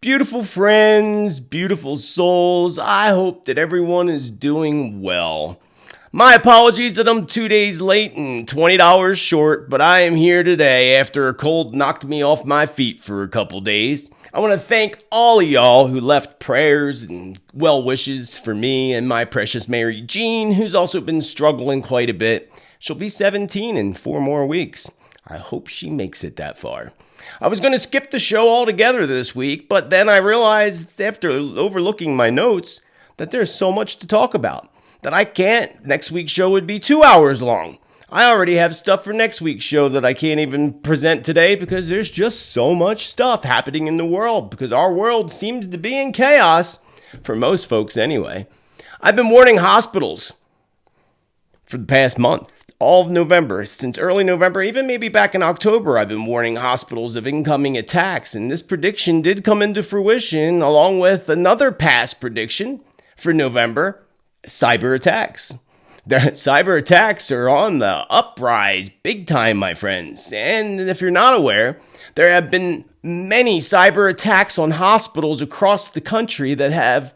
Beautiful friends, beautiful souls, I hope that everyone is doing well. My apologies that I'm 2 days late and $20 short, but I am here today after a cold knocked me off my feet for a couple days. I want to thank all of y'all who left prayers and well wishes for me and my precious Mary Jean, who's also been struggling quite a bit. She'll be 17 in 4 more weeks. I hope she makes it that far. I was going to skip the show altogether this week, but then I realized after overlooking my notes that there's so much to talk about that I can't. Next week's show would be 2 hours long. I already have stuff for next week's show that I can't even present today because there's just so much stuff happening in the world because our world seems to be in chaos, for most folks anyway. I've been warning hospitals for the past month. All of November, since early November, even maybe back in October, I've been warning hospitals of incoming attacks, and this prediction did come into fruition along with another past prediction for November, cyber attacks. The cyber attacks are on the uprise big time, my friends, and if you're not aware, there have been many cyber attacks on hospitals across the country that have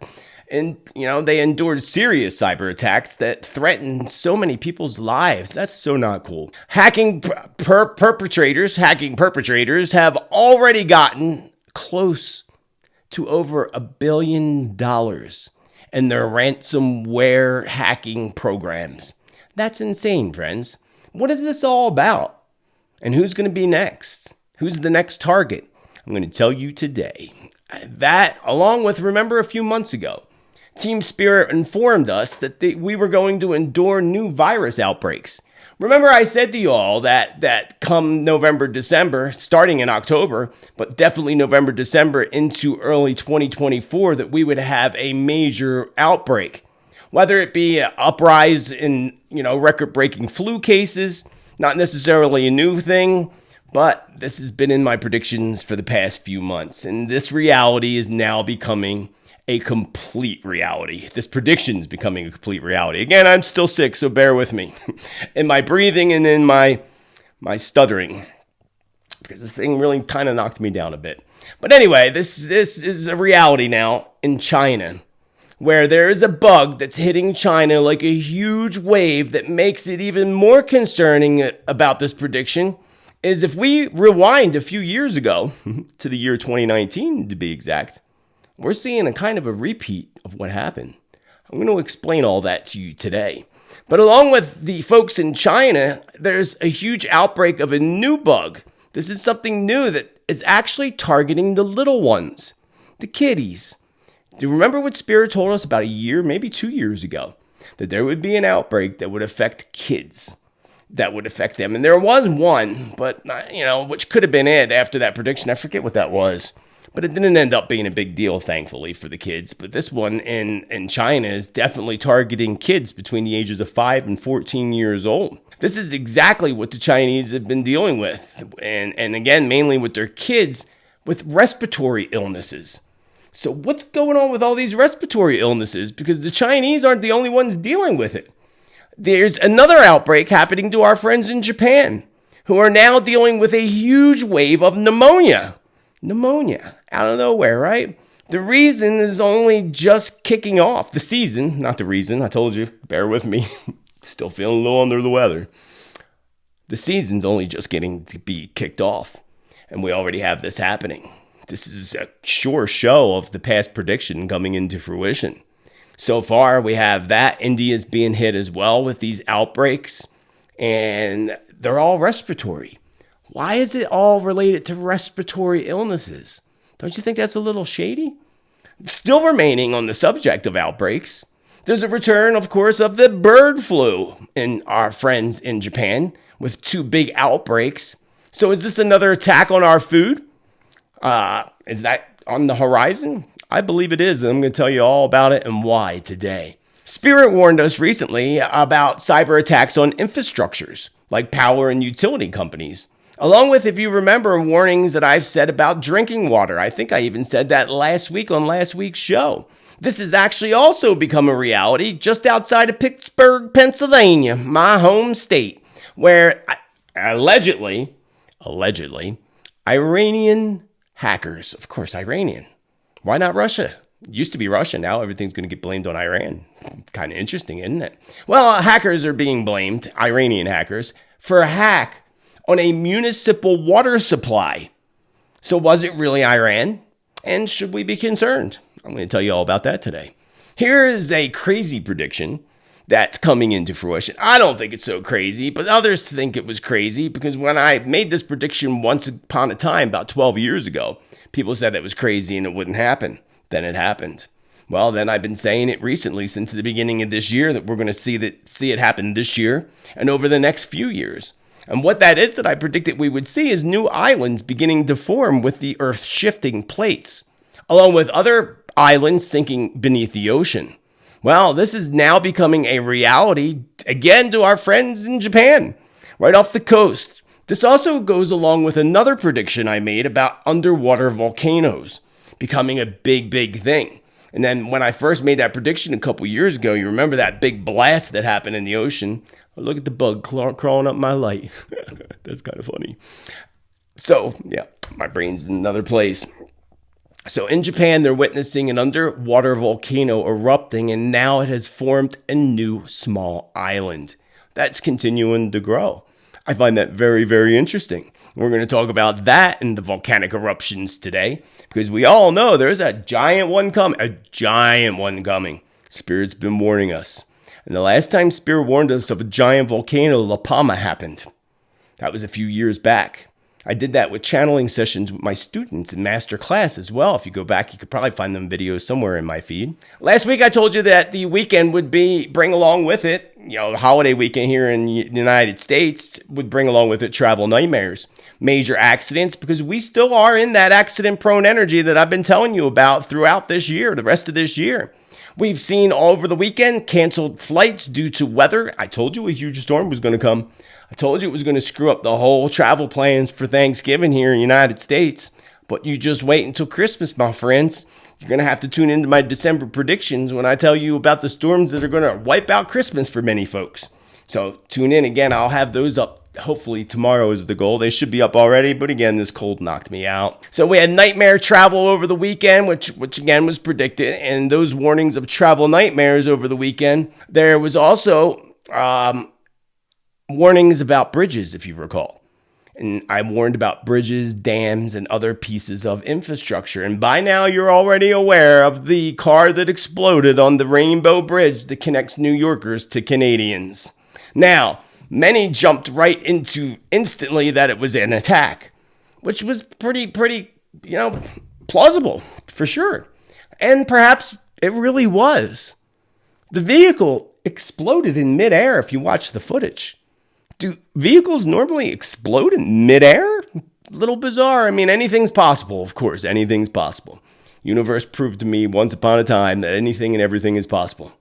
they endured serious cyber attacks that threatened so many people's lives. That's so not cool. Hacking perpetrators have already gotten close to over $1 billion in their ransomware hacking programs. That's insane, friends. What is this all about? And who's going to be next? Who's the next target? I'm going to tell you today. That, along with, remember a few months ago, Team Spirit informed us that we were going to endure new virus outbreaks. Remember I said to you all that come November, December, starting in October, but definitely November, December into early 2024, that we would have a major outbreak. Whether it be an uprise in, record-breaking flu cases, not necessarily a new thing, but this has been in my predictions for the past few months, and this reality is now becoming a complete reality. This prediction is becoming a complete reality. Again, I'm still sick, so bear with me in my breathing and in my stuttering, because this thing really kind of knocked me down a bit. But anyway, this is a reality now in China, where there is a bug that's hitting China like a huge wave that makes it even more concerning about this prediction. Is if we rewind a few years ago, to the year 2019 to be exact, we're seeing a kind of a repeat of what happened. I'm going to explain all that to you today. But along with the folks in China, there's a huge outbreak of a new bug. This is something new that is actually targeting the little ones, the kiddies. Do you remember what Spirit told us about a year, maybe 2 years ago, that there would be an outbreak that would affect kids? That would affect them. And there was one, but, which could have been it after that prediction. I forget what that was. But it didn't end up being a big deal, thankfully, for the kids. But this one in China is definitely targeting kids between the ages of 5 and 14 years old. This is exactly what the Chinese have been dealing with. And again, mainly with their kids with respiratory illnesses. So what's going on with all these respiratory illnesses? Because the Chinese aren't the only ones dealing with it. There's another outbreak happening to our friends in Japan, who are now dealing with a huge wave of pneumonia. Pneumonia, out of nowhere, right? The reason is only just kicking off. The season, not the reason, I told you, bear with me. Still feeling a little under the weather. The season's only just getting to be kicked off, and we already have this happening. This is a sure show of the past prediction coming into fruition. So far, we have that. India's being hit as well with these outbreaks, and they're all respiratory. Why is it all related to respiratory illnesses? Don't you think that's a little shady? Still remaining on the subject of outbreaks, there's a return, of course, of the bird flu in our friends in Japan with 2 big outbreaks. So is this another attack on our food? Is that on the horizon? I believe it is, and I'm going to tell you all about it and why today. Spirit warned us recently about cyber attacks on infrastructures like power and utility companies. Along with, if you remember, warnings that I've said about drinking water. I think I even said that last week on last week's show. This has actually also become a reality just outside of Pittsburgh, Pennsylvania, my home state, where allegedly, Iranian hackers, of course, Iranian, Why not Russia? It used to be Russia. Now everything's going to get blamed on Iran. Kind of interesting, isn't it? Well, hackers are being blamed, Iranian hackers, for a hack on a municipal water supply. So was it really Iran? And should we be concerned? I'm going to tell you all about that today. Here is a crazy prediction that's coming into fruition. I don't think it's so crazy, but others think it was crazy because when I made this prediction once upon a time, about 12 years ago, people said it was crazy and it wouldn't happen. Then it happened. Well, then I've been saying it recently since the beginning of this year that we're going to see it happen this year and over the next few years. And what that is that I predicted we would see is new islands beginning to form with the Earth's shifting plates, along with other islands sinking beneath the ocean. Well, this is now becoming a reality, again, to our friends in Japan, right off the coast. This also goes along with another prediction I made about underwater volcanoes becoming a big, big thing. And then when I first made that prediction a couple years ago, you remember that big blast that happened in the ocean? Oh, look at the bug crawling up my light. That's kind of funny. So, yeah, my brain's in another place. So in Japan, they're witnessing an underwater volcano erupting, and now it has formed a new small island that's continuing to grow. I find that very, very interesting. We're going to talk about that and the volcanic eruptions today, because we all know there's a giant one coming. Spirit's been warning us. And the last time Spirit warned us of a giant volcano, La Palma, happened. That was a few years back. I did that with channeling sessions with my students in master class as well. If you go back, you could probably find them videos somewhere in my feed. Last week, I told you that the weekend would bring along with it, the holiday weekend here in the United States would bring along with it travel nightmares, major accidents, because we still are in that accident-prone energy that I've been telling you about throughout this year, the rest of this year. We've seen all over the weekend canceled flights due to weather. I told you a huge storm was going to come. I told you it was going to screw up the whole travel plans for Thanksgiving here in the United States. But you just wait until Christmas, my friends. You're going to have to tune into my December predictions when I tell you about the storms that are going to wipe out Christmas for many folks. So tune in again. I'll have those up. Hopefully tomorrow is the goal. They should be up already, but again, this cold knocked me out. So we had nightmare travel over the weekend, which again was predicted, and those warnings of travel nightmares over the weekend. There was also warnings about bridges, if you recall. And I warned about bridges, dams, and other pieces of infrastructure. And by now, you're already aware of the car that exploded on the Rainbow Bridge that connects New Yorkers to Canadians. Now, many jumped right into instantly that it was an attack, which was pretty, plausible for sure. And perhaps it really was. The vehicle exploded in midair if you watch the footage. Do vehicles normally explode in midair? A little bizarre. I mean, anything's possible, of course. Anything's possible. Universe proved to me once upon a time that anything and everything is possible.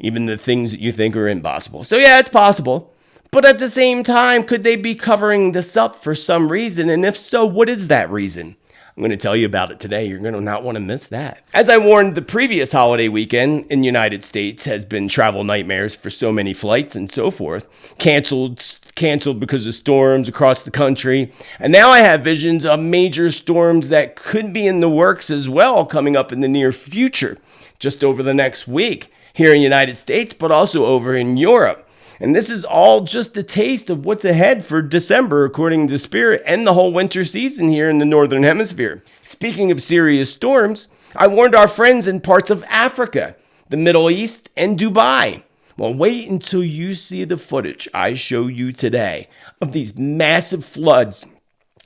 Even the things that you think are impossible. So yeah, it's possible. But at the same time, could they be covering this up for some reason? And if so, what is that reason? I'm going to tell you about it today. You're going to not want to miss that. As I warned, the previous holiday weekend in the United States has been travel nightmares for so many flights and so forth. Canceled because of storms across the country. And now I have visions of major storms that could be in the works as well coming up in the near future, just over the next week here in the United States, but also over in Europe. And this is all just a taste of what's ahead for December, according to Spirit, and the whole winter season here in the Northern Hemisphere. Speaking of serious storms, I warned our friends in parts of Africa, the Middle East, and Dubai. Well, wait until you see the footage I show you today of these massive floods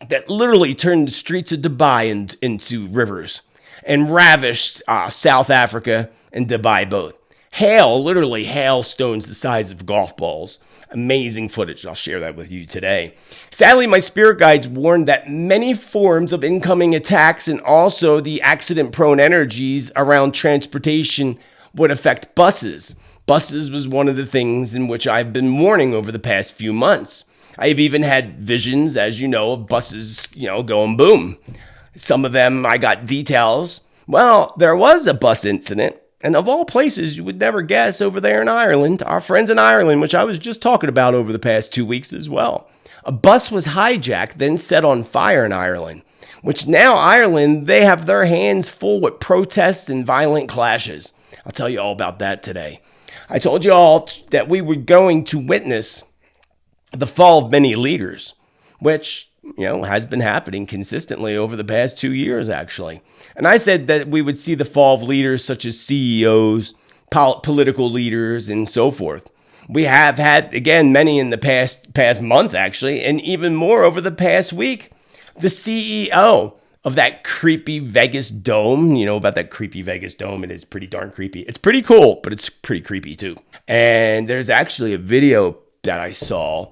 that literally turned the streets of Dubai into rivers and ravished South Africa and Dubai both. Hail, literally hailstones the size of golf balls. Amazing footage. I'll share that with you today. Sadly, my spirit guides warned that many forms of incoming attacks and also the accident-prone energies around transportation would affect buses. Buses was one of the things in which I've been warning over the past few months. I've even had visions, as you know, of buses, going boom. Some of them, I got details. Well, there was a bus incident. And of all places, you would never guess over there in Ireland, our friends in Ireland, which I was just talking about over the past 2 weeks as well. A bus was hijacked, then set on fire in Ireland, which now Ireland, they have their hands full with protests and violent clashes. I'll tell you all about that today. I told you all that we were going to witness the fall of many leaders, which, has been happening consistently over the past 2 years, actually. And I said that we would see the fall of leaders such as CEOs, political leaders, and so forth. We have had, again, many in the past month, actually, and even more over the past week. The CEO of that creepy Vegas dome. You know about that creepy Vegas dome. It is pretty darn creepy. It's pretty cool, but it's pretty creepy too. And there's actually a video that I saw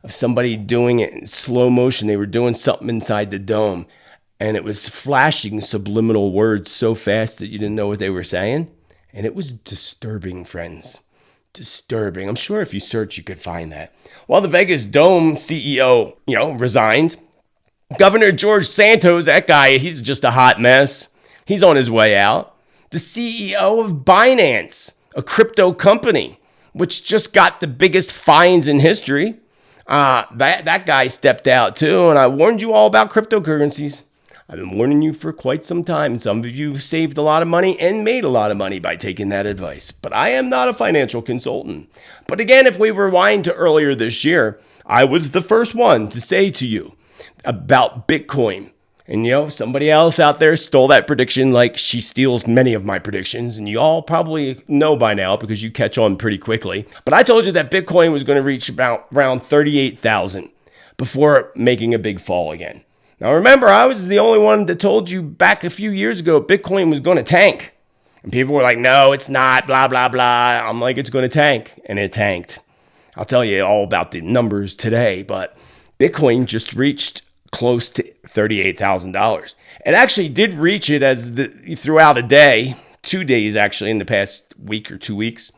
of somebody doing it in slow motion. They were doing something inside the dome, and it was flashing subliminal words so fast that you didn't know what they were saying. And it was disturbing, friends. Disturbing. I'm sure if you search, you could find that. Well, the Vegas Dome CEO, resigned. Governor George Santos, that guy, he's just a hot mess. He's on his way out. The CEO of Binance, a crypto company, which just got the biggest fines in history. That guy stepped out too, and I warned you all about cryptocurrencies. I've been warning you for quite some time. Some of you saved a lot of money and made a lot of money by taking that advice. But I am not a financial consultant. But again, if we rewind to earlier this year, I was the first one to say to you about Bitcoin. And somebody else out there stole that prediction like she steals many of my predictions. And you all probably know by now because you catch on pretty quickly. But I told you that Bitcoin was going to reach around 38,000 before making a big fall again. Now remember, I was the only one that told you back a few years ago Bitcoin was going to tank. And people were like, no, it's not, blah, blah, blah. I'm like, it's going to tank. And it tanked. I'll tell you all about the numbers today. But Bitcoin just reached close to $38,000. It actually did reach it throughout a day, 2 days actually in the past week or 2 weeks,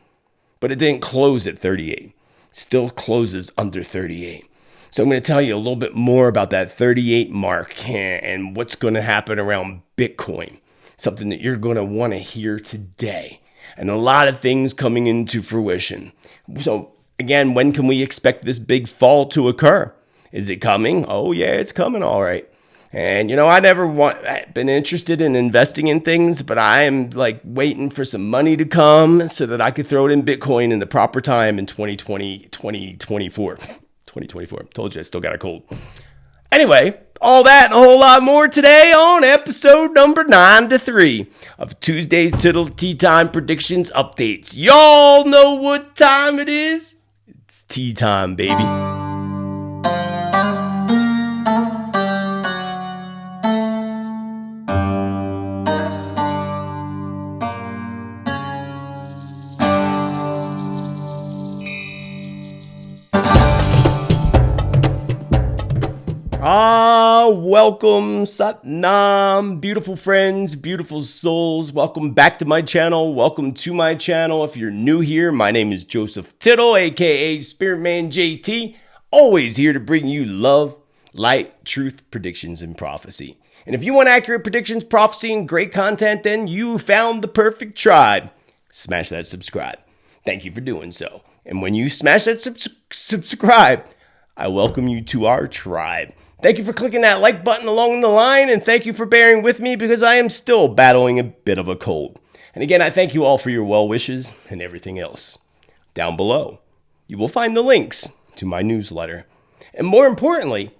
but it didn't close at 38. Still closes under 38. So I'm going to tell you a little bit more about that 38 mark and what's going to happen around Bitcoin, something that you're going to want to hear today, and a lot of things coming into fruition. So again, when can we expect this big fall to occur? Is it coming? Oh, yeah, it's coming. All right. And, I never been interested in investing in things, but I am waiting for some money to come so that I could throw it in Bitcoin in the proper time in 2024. Told you I still got a cold. Anyway, all that and a whole lot more today on episode number 93 of Tuesday's Tittle Tea Time Predictions Updates. Y'all know what time it is? It's tea time, baby. Welcome, Satnam, beautiful friends, beautiful souls. Welcome back to my channel. Welcome to my channel. If you're new here, my name is Joseph Tittel, aka Spiritman JT. Always here to bring you love, light, truth, predictions, and prophecy. And if you want accurate predictions, prophecy, and great content, then you found the perfect tribe. Smash that subscribe. Thank you for doing so. And when you smash that subscribe, I welcome you to our tribe. Thank you for clicking that like button along the line, and thank you for bearing with me because I am still battling a bit of a cold. And again, I thank you all for your well wishes and everything else. Down below, you will find the links to my newsletter. And more importantly,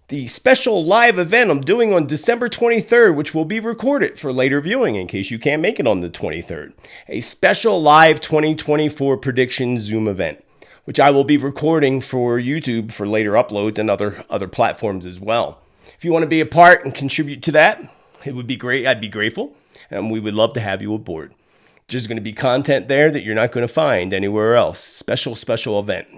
the special live event I'm doing on December 23rd, which will be recorded for later viewing in case you can't make it on the 23rd. A special live 2024 prediction Zoom event, which I will be recording for YouTube for later uploads and other platforms as well. If you want to be a part and contribute to that, it would be great. I'd be grateful, and we would love to have you aboard. There's going to be content there that you're not going to find anywhere else. Special event,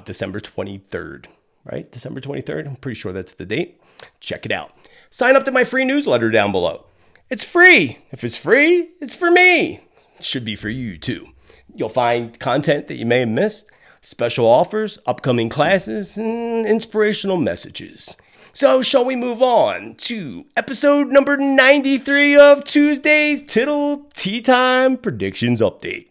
December 23rd, right? December 23rd. I'm pretty sure that's the date. Check it out. Sign up to my free newsletter down below. It's free. If it's free, it's for me. It should be for you too. You'll find content that you may have missed, special offers, upcoming classes, and inspirational messages. So shall we move on to episode number 93 of Tuesday's Tittle Tea Time Predictions Update.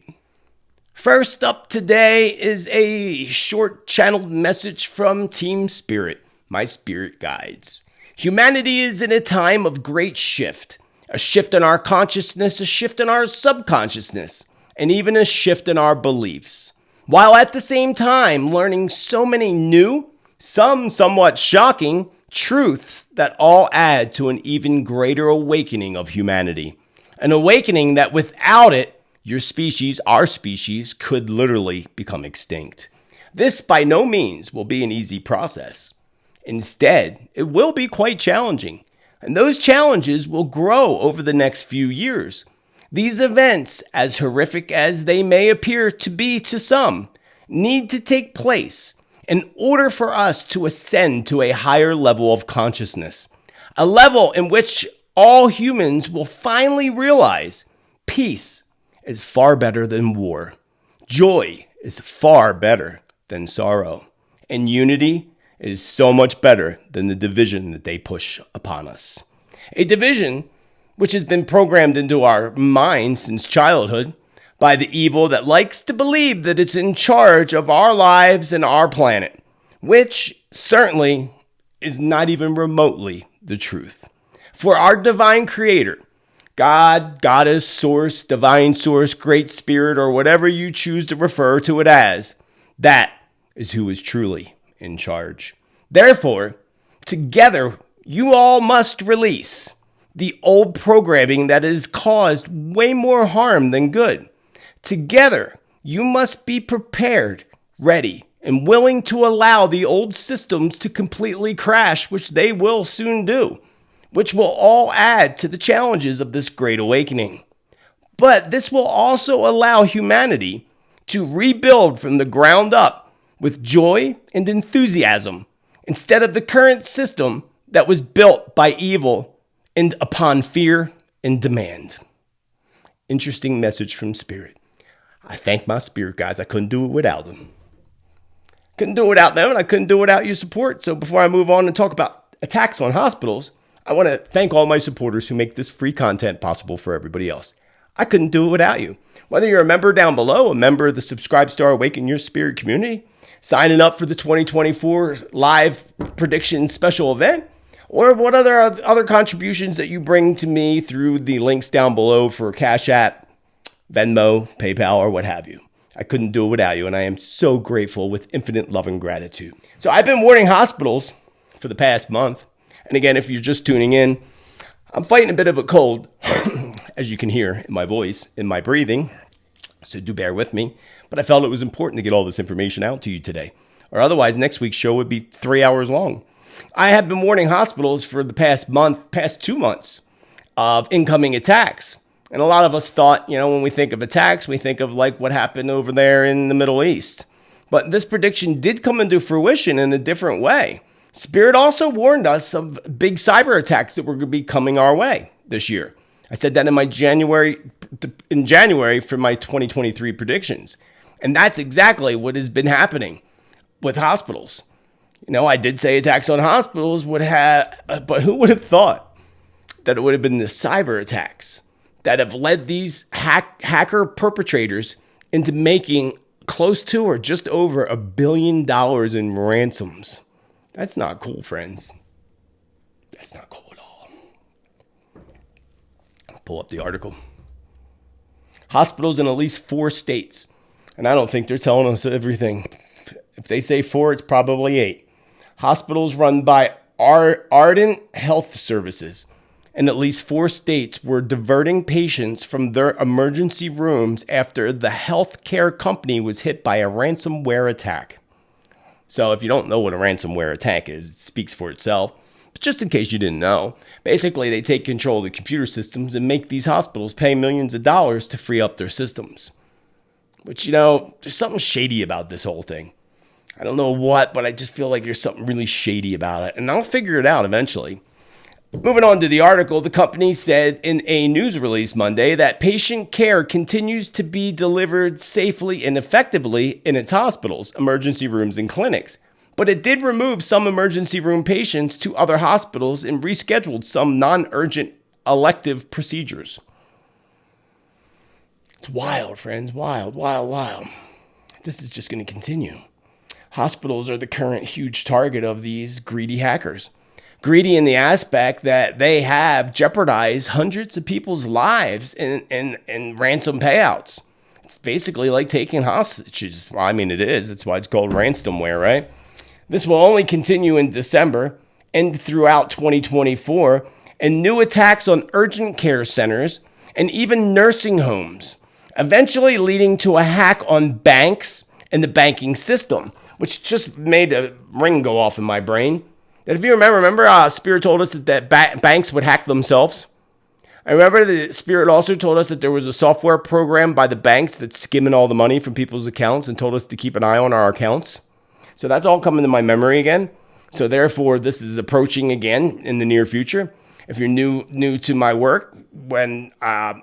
First up today is a short channeled message from Team Spirit, my spirit guides. Humanity is in a time of great shift. A shift in our consciousness, a shift in our subconsciousness, and even a shift in our beliefs. While at the same time learning so many new, some somewhat shocking, truths that all add to an even greater awakening of humanity. An awakening that without it, your species, our species, could literally become extinct. This by no means will be an easy process. Instead, it will be quite challenging, and those challenges will grow over the next few years. These events, as horrific as they may appear to be to some, need to take place in order for us to ascend to a higher level of consciousness, a level in which all humans will finally realize peace is far better than war, joy is far better than sorrow, and unity is so much better than the division that they push upon us. A division which has been programmed into our minds since childhood by the evil that likes to believe that it's in charge of our lives and our planet, which certainly is not even remotely the truth. For our divine creator, God, goddess, source, divine source, great spirit, or whatever you choose to refer to it as, that is who is truly in charge. Therefore, together, you all must release the old programming that has caused way more harm than good. Together, you must be prepared, ready, and willing to allow the old systems to completely crash, which they will soon do, which will all add to the challenges of this great awakening. But this will also allow humanity to rebuild from the ground up with joy and enthusiasm, instead of the current system that was built by evil and upon fear and demand. Interesting message from Spirit. I thank my Spirit guys. I couldn't do it without them. Couldn't do it without them, and I couldn't do it without your support. So before I move on and talk about attacks on hospitals, I want to thank all my supporters who make this free content possible for everybody else. I couldn't do it without you. Whether you're a member down below, a member of the Subscribe Star Awaken Your Spirit community, signing up for the 2024 live prediction special event, or what other contributions that you bring to me through the links down below for Cash App, Venmo, PayPal, or what have you. I couldn't do it without you, and I am so grateful with infinite love and gratitude. So I've been warning hospitals for the past month. And again, if you're just tuning in, I'm fighting a bit of a cold, as you can hear in my voice, in my breathing. So do bear with me. But I felt it was important to get all this information out to you today, or otherwise next week's show would be 3 hours long. I have been warning hospitals for the past 2 months of incoming attacks. And a lot of us thought, when we think of attacks, we think of like what happened over there in the Middle East. But this prediction did come into fruition in a different way. Spirit also warned us of big cyber attacks that were going to be coming our way this year. I said that in January for my 2023 predictions. And that's exactly what has been happening with hospitals. I did say attacks on hospitals would have, but who would have thought that it would have been the cyber attacks that have led these hacker perpetrators into making close to or just over $1 billion in ransoms. That's not cool, friends. That's not cool at all. Pull up the article. Hospitals in at least 4 states. And I don't think they're telling us everything. If they say 4, it's probably 8. Hospitals run by Ardent Health Services in at least 4 states were diverting patients from their emergency rooms after the healthcare company was hit by a ransomware attack. So if you don't know what a ransomware attack is, it speaks for itself. But just in case you didn't know, basically they take control of the computer systems and make these hospitals pay millions of dollars to free up their systems. Which, there's something shady about this whole thing. I don't know what, but I just feel like there's something really shady about it. And I'll figure it out eventually. Moving on to the article, the company said in a news release Monday that patient care continues to be delivered safely and effectively in its hospitals, emergency rooms, and clinics. But it did remove some emergency room patients to other hospitals and rescheduled some non-urgent elective procedures. It's wild, friends. Wild, wild, wild. This is just going to continue. Hospitals are the current huge target of these greedy hackers. Greedy in the aspect that they have jeopardized hundreds of people's lives in ransom payouts. It's basically like taking hostages. Well, I mean, it is. That's why it's called ransomware, right? This will only continue in December and throughout 2024, and new attacks on urgent care centers and even nursing homes, eventually leading to a hack on banks and the banking system, which just made a ring go off in my brain. That if you remember, Spirit told us that banks would hack themselves. I remember the Spirit also told us that there was a software program by the banks that's skimming all the money from people's accounts and told us to keep an eye on our accounts. So that's all coming to my memory again. So therefore, this is approaching again in the near future. If you're new to my work, when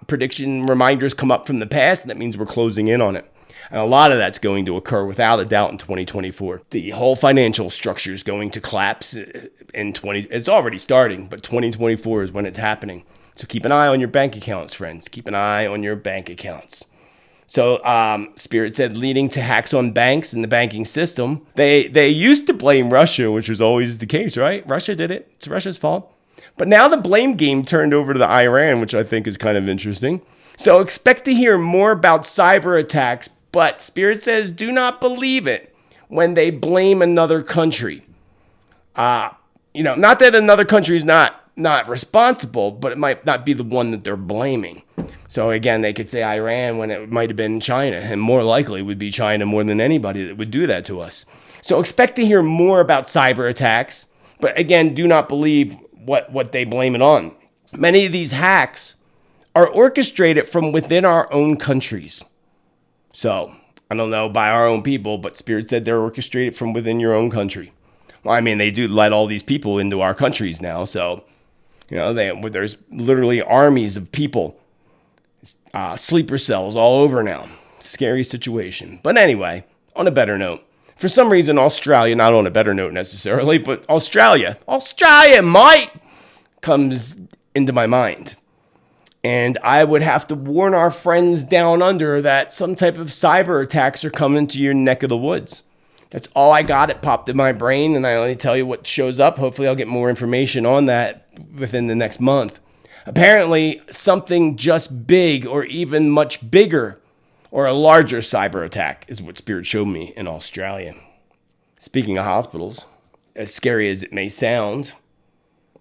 prediction reminders come up from the past, that means we're closing in on it. And a lot of that's going to occur without a doubt in 2024. The whole financial structure is going to collapse it's already starting, but 2024 is when it's happening. So keep an eye on your bank accounts, friends. Keep an eye on your bank accounts. So Spirit said leading to hacks on banks and the banking system. They used to blame Russia, which was always the case, right? Russia did it. It's Russia's fault. But now the blame game turned over to the Iran, which I think is kind of interesting. So expect to hear more about cyber attacks, but Spirit says do not believe it when they blame another country. Not that another country is not responsible, but it might not be the one that they're blaming. So again, they could say Iran when it might have been China, and more likely would be China more than anybody that would do that to us. So expect to hear more about cyber attacks, but again, do not believe what they blame it on. Many of these hacks are orchestrated from within our own countries. So, I don't know, by our own people, but Spirit said they're orchestrated from within your own country. Well, I mean, they do let all these people into our countries now, so, there's literally armies of people, sleeper cells all over now. Scary situation. But anyway, on a better note, for some reason, Australia, not on a better note necessarily, but Australia, mate, comes into my mind. And I would have to warn our friends down under that some type of cyber attacks are coming to your neck of the woods. That's all I got. It popped in my brain, and I only tell you what shows up. Hopefully I'll get more information on that within the next month. Apparently, something just big or even much bigger or a larger cyber attack is what Spirit showed me in Australia. Speaking of hospitals, as scary as it may sound,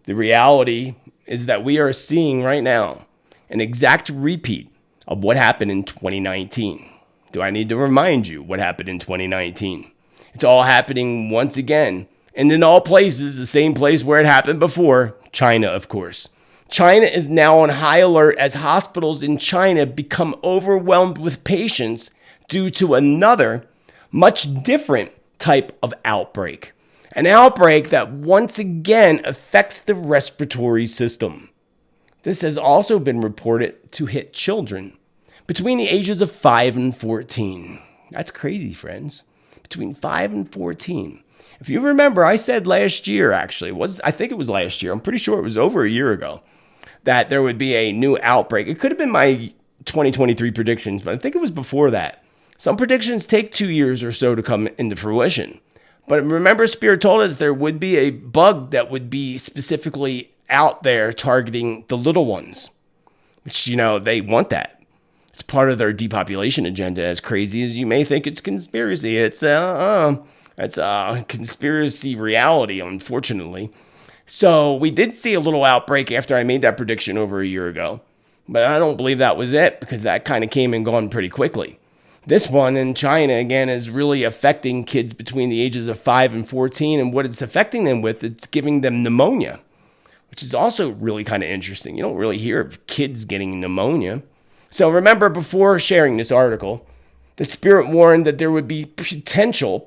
the reality is that we are seeing right now an exact repeat of what happened in 2019. Do I need to remind you what happened in 2019? It's all happening once again, and in all places, the same place where it happened before, China, of course. China is now on high alert as hospitals in China become overwhelmed with patients due to another, much different type of outbreak. An outbreak that once again affects the respiratory system. This has also been reported to hit children between the ages of 5 and 14. That's crazy, friends. Between 5 and 14. If you remember, I said last year, actually, I think it was last year. I'm pretty sure it was over a year ago, that there would be a new outbreak. It could have been my 2023 predictions, but I think it was before that. Some predictions take 2 years or so to come into fruition. But remember, Spirit told us there would be a bug that would be specifically out there targeting the little ones, which, they want that. It's part of their depopulation agenda, as crazy as you may think it's conspiracy. It's a conspiracy reality, unfortunately. So we did see a little outbreak after I made that prediction over a year ago. But I don't believe that was it, because that kind of came and gone pretty quickly. This one in China, again, is really affecting kids between the ages of 5 and 14. And what it's affecting them with, it's giving them pneumonia, which is also really kind of interesting. You don't really hear of kids getting pneumonia. So remember, before sharing this article, the Spirit warned that there would be potential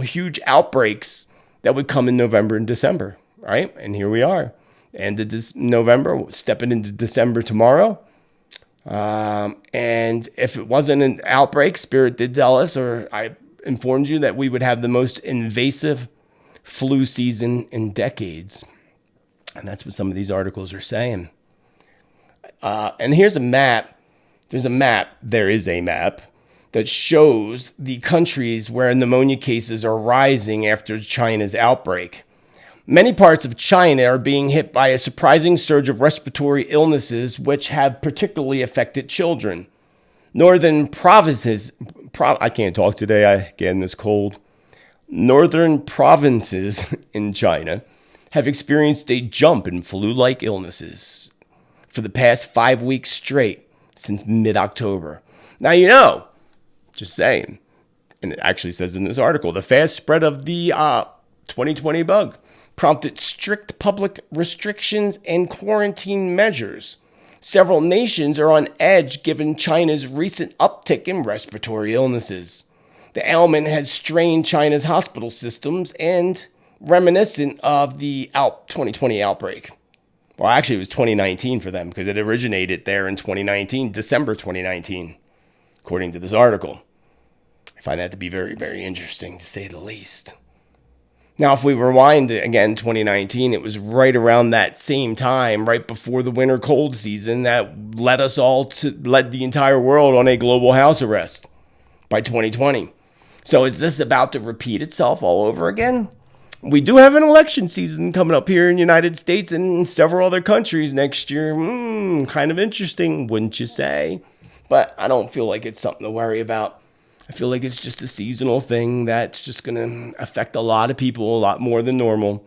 huge outbreaks that would come in November and December, right? And here we are. End of this November, stepping into December tomorrow. And if it wasn't an outbreak, Spirit did tell us, or I informed you, that we would have the most invasive flu season in decades. And that's what some of these articles are saying. And here's a map. There is a map that shows the countries where pneumonia cases are rising after China's outbreak. Many parts of China are being hit by a surprising surge of respiratory illnesses, which have particularly affected children. Northern provinces, I can't talk today, I getting this cold. Northern provinces in China have experienced a jump in flu-like illnesses for the past 5 weeks straight since mid-October. Now, just saying, and it actually says in this article, the fast spread of the 2020 bug prompted strict public restrictions and quarantine measures. Several nations are on edge given China's recent uptick in respiratory illnesses. The ailment has strained China's hospital systems and reminiscent of the 2020 outbreak. Well, actually, it was 2019 for them because it originated there in 2019, December 2019, according to this article. I find that to be very, very interesting, to say the least. Now, if we rewind again, 2019, it was right around that same time, right before the winter cold season, that led the entire world on a global house arrest by 2020. So is this about to repeat itself all over again? We do have an election season coming up here in the United States and several other countries next year. Kind of interesting, wouldn't you say? But I don't feel like it's something to worry about. I feel like it's just a seasonal thing that's just going to affect a lot of people, a lot more than normal.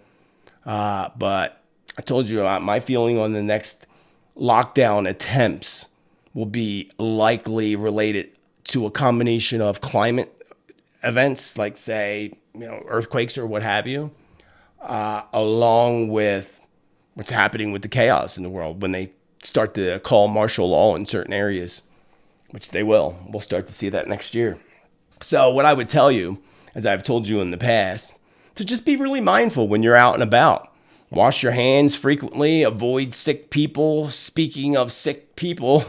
But I told you my feeling on the next lockdown attempts will be likely related to a combination of climate events, like, say, earthquakes or what have you, along with what's happening with the chaos in the world when they start to call martial law in certain areas, which they will. We'll start to see that next year. So what I would tell you, as I've told you in the past, to just be really mindful when you're out and about. Wash your hands frequently, avoid sick people. Speaking of sick people,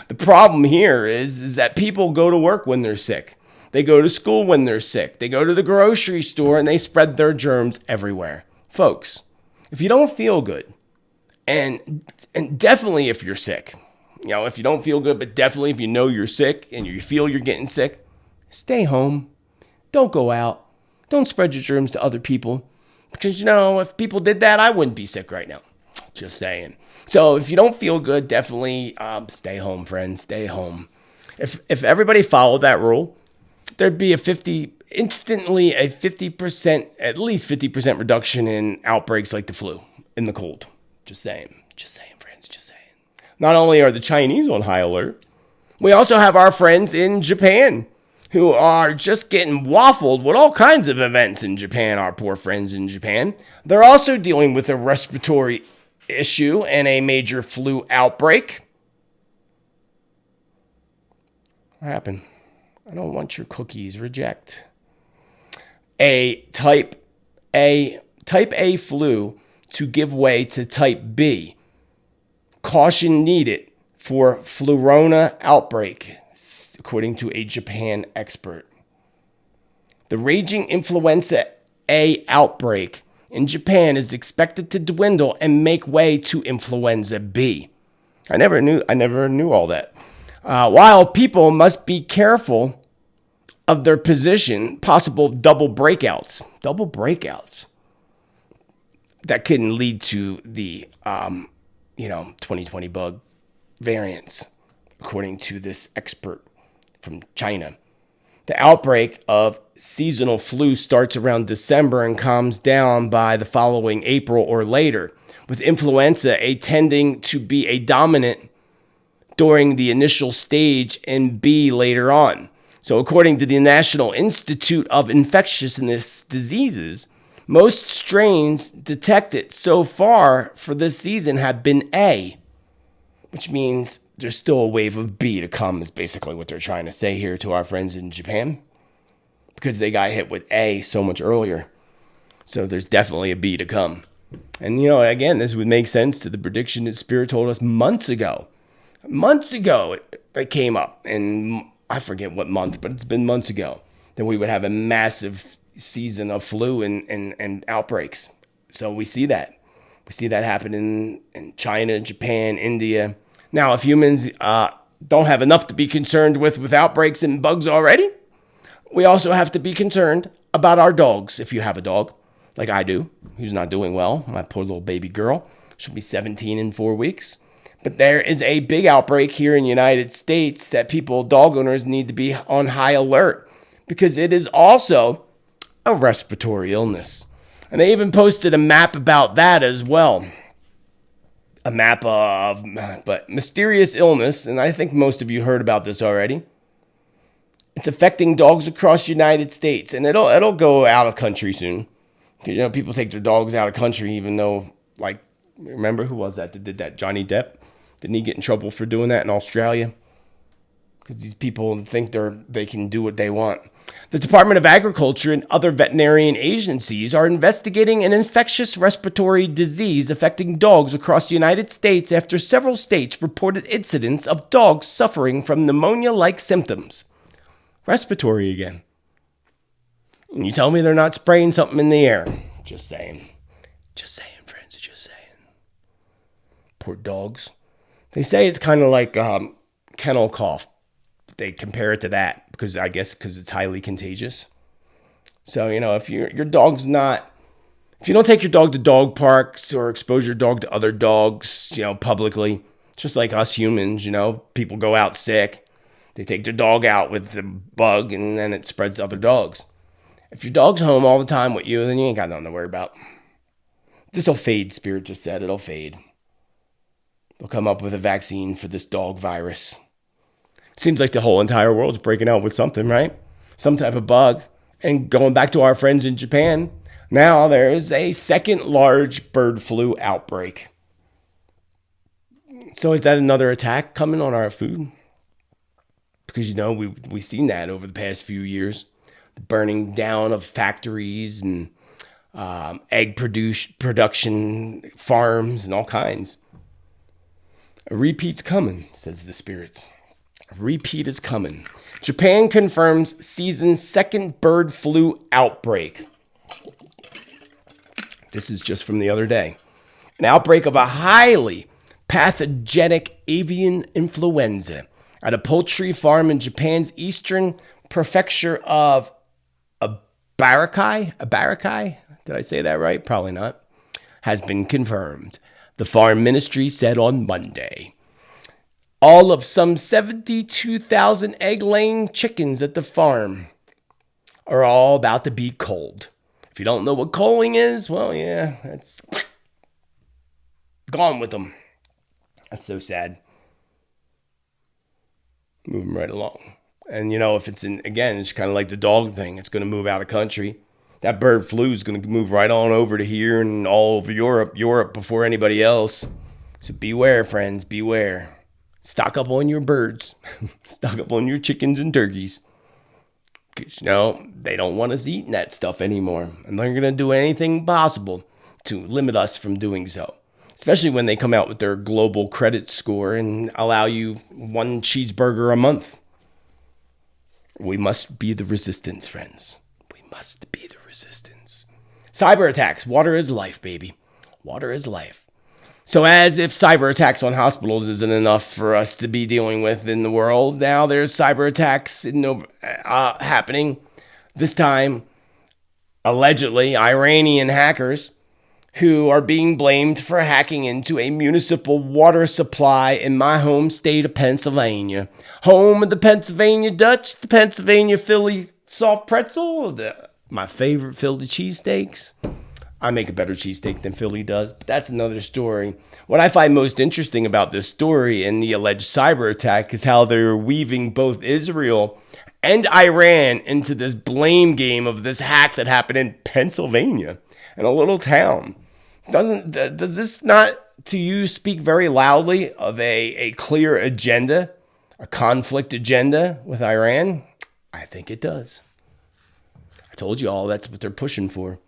the problem here is that people go to work when they're sick. They go to school when they're sick. They go to the grocery store and they spread their germs everywhere. Folks, if you don't feel good, and definitely if you're sick, if you don't feel good, but definitely if you know you're sick and you feel you're getting sick, stay home. Don't go out. Don't spread your germs to other people. Because, if people did that, I wouldn't be sick right now. Just saying. So if you don't feel good, definitely stay home, friends. Stay home. If everybody followed that rule, there'd be at least 50% reduction in outbreaks like the flu in the cold. Just saying, friends, just saying. Not only are the Chinese on high alert, we also have our friends in Japan who are just getting waffled with all kinds of events in Japan, our poor friends in Japan. They're also dealing with a respiratory issue and a major flu outbreak. What happened? I don't want your cookies. Reject. A type A flu to give way to type B. Caution needed for flurona outbreak, according to a Japan expert. The raging influenza A outbreak in Japan is expected to dwindle and make way to influenza B. I never knew all that. While people must be careful of their position, possible double breakouts that can lead to the 2020 bug variants, according to this expert from China. The outbreak of seasonal flu starts around December and calms down by the following April or later, with influenza tending to be a dominant during the initial stage and B later on. So according to the National Institute of Infectious Diseases, most strains detected so far for this season have been A, which means there's still a wave of B to come, is basically what they're trying to say here to our friends in Japan, because they got hit with A so much earlier. So there's definitely a B to come. And, again, this would make sense to the prediction that Spirit told us months ago. It came up, and I forget what month, but it's been months ago, that we would have a massive season of flu and outbreaks. So we see that. We see that happen in China, Japan, India. Now, if humans don't have enough to be concerned with outbreaks and bugs already, we also have to be concerned about our dogs, if you have a dog. like I do, who's not doing well. My poor little baby girl. She'll be 17 in 4 weeks. But there is a big outbreak here in the United States that dog owners need to be on high alert because it is also a respiratory illness. And they even posted a map about that as well. A map of mysterious illness, and I think most of you heard about this already. It's affecting dogs across the United States, and it'll go out of country soon. People take their dogs out of country, even though, like, remember who was that did that? Johnny Depp? Didn't he get in trouble for doing that in Australia? Because these people think they can do what they want. The Department of Agriculture and other veterinarian agencies are investigating an infectious respiratory disease affecting dogs across the United States after several states reported incidents of dogs suffering from pneumonia-like symptoms. Respiratory again. And you tell me they're not spraying something in the air. Just saying. Just saying, friends. Just saying. Poor dogs. They say it's kind of like kennel cough. They compare it to that because it's highly contagious. So, if your dog's not, if you don't take your dog to dog parks or expose your dog to other dogs, publicly, just like us humans, people go out sick. They take their dog out with the bug and then it spreads to other dogs. If your dog's home all the time with you, then you ain't got nothing to worry about. This'll fade, Spirit just said. It'll fade. They'll come up with a vaccine for this dog virus. Seems like the whole entire world's breaking out with something, right? Some type of bug. And going back to our friends in Japan, now there's a second large bird flu outbreak. So is that another attack coming on our food? Because, we've seen that over the past few years. The burning down of factories and egg production farms and all kinds. A repeat's coming, says the spirits. A repeat is coming. Japan confirms season's second bird flu outbreak. This is just from the other day. An outbreak of a highly pathogenic avian influenza at a poultry farm in Japan's eastern prefecture of Abarakai? Did I say that right? Probably not. Has been confirmed. The farm ministry said on Monday. All of some 72,000 egg-laying chickens at the farm are all about to be culled. If you don't know what culling is, well, yeah, that's gone with them. That's so sad. Moving right along. And, if it's it's kind of like the dog thing. It's going to move out of country. That bird flu is going to move right on over to here and all over Europe before anybody else. So beware, friends, beware. Stock up on your birds. Stock up on your chickens and turkeys. Because, they don't want us eating that stuff anymore. And they're going to do anything possible to limit us from doing so. Especially when they come out with their global credit score and allow you one cheeseburger a month. We must be the resistance, friends. We must be the resistance. Cyber attacks. Water is life, baby. Water is life. So as if cyber attacks on hospitals isn't enough for us to be dealing with in the world, now there's cyber attacks happening. This time, allegedly, Iranian hackers who are being blamed for hacking into a municipal water supply in my home state of Pennsylvania. Home of the Pennsylvania Dutch, the Pennsylvania Philly soft pretzel, my favorite Philly cheesesteaks. I make a better cheesesteak than Philly does, but that's another story. What I find most interesting about this story and the alleged cyber attack is how they're weaving both Israel and Iran into this blame game of this hack that happened in Pennsylvania, in a little town. Does this not, to you, speak very loudly of a clear agenda, a conflict agenda with Iran? I think it does. I told you all that's what they're pushing for.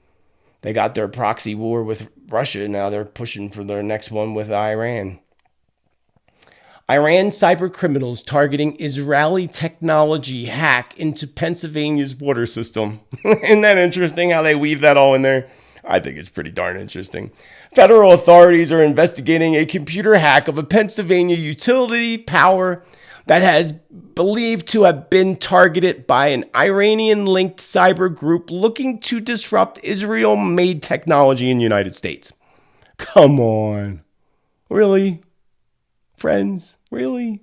They got their proxy war with Russia. Now they're pushing for their next one with Iran. Iran cyber criminals targeting Israeli technology hack into Pennsylvania's water system. Isn't that interesting how they weave that all in there? I think it's pretty darn interesting. Federal authorities are investigating a computer hack of a Pennsylvania utility power that has believed to have been targeted by an Iranian-linked cyber group looking to disrupt Israel-made technology in the United States. Come on. Really? Friends? Really?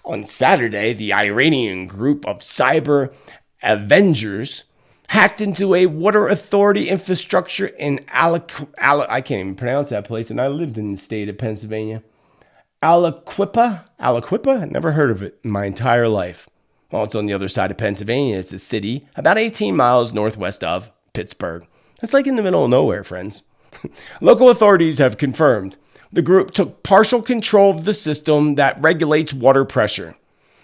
On Saturday, the Iranian group of cyber Avengers hacked into a water authority infrastructure in I can't even pronounce that place, and I lived in the state of Pennsylvania. Aliquippa? I never heard of it in my entire life. Well, it's on the other side of Pennsylvania. It's a city about 18 miles northwest of Pittsburgh. It's like in the middle of nowhere, friends. Local authorities have confirmed the group took partial control of the system that regulates water pressure,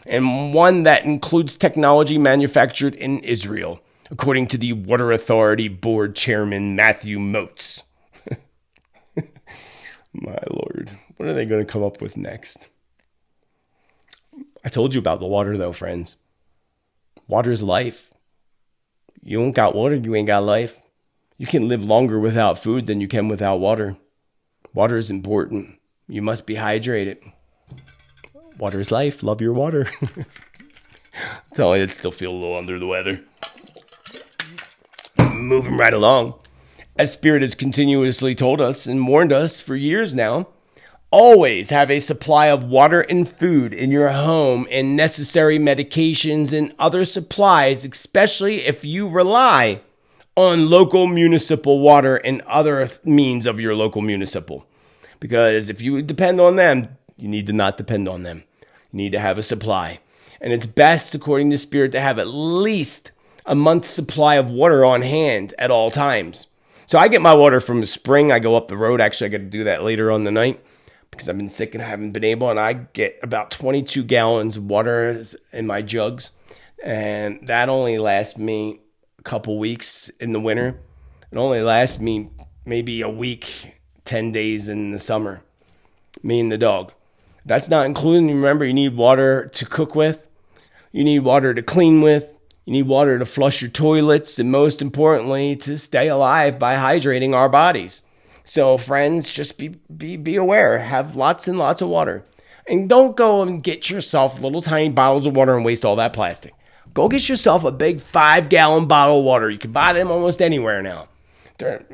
and one that includes technology manufactured in Israel, according to the Water Authority Board Chairman Matthew Moats. My Lord, what are they going to come up with next? I told you about the water, though, friends. Water is life. You don't got water, you ain't got life. You can live longer without food than you can without water. Water is important. You must be hydrated. Water is life. Love your water. Tell me, I still feel a little under the weather. Moving right along. As Spirit has continuously told us and warned us for years now, always have a supply of water and food in your home and necessary medications and other supplies, especially if you rely on local municipal water and other means of your local municipal. Because if you depend on them, you need to not depend on them. You need to have a supply. And it's best, according to Spirit, to have at least a month's supply of water on hand at all times. So I get my water from a spring. I go up the road. Actually, I got to do that later on the night because I've been sick and haven't been able. And I get about 22 gallons of water in my jugs. And that only lasts me a couple weeks in the winter. It only lasts me maybe a week, 10 days in the summer. Me and the dog. That's not including, remember, you need water to cook with. You need water to clean with. You need water to flush your toilets, and most importantly, to stay alive by hydrating our bodies. So, friends, just be aware. Have lots and lots of water. And don't go and get yourself little tiny bottles of water and waste all that plastic. Go get yourself a big 5-gallon bottle of water. You can buy them almost anywhere now. And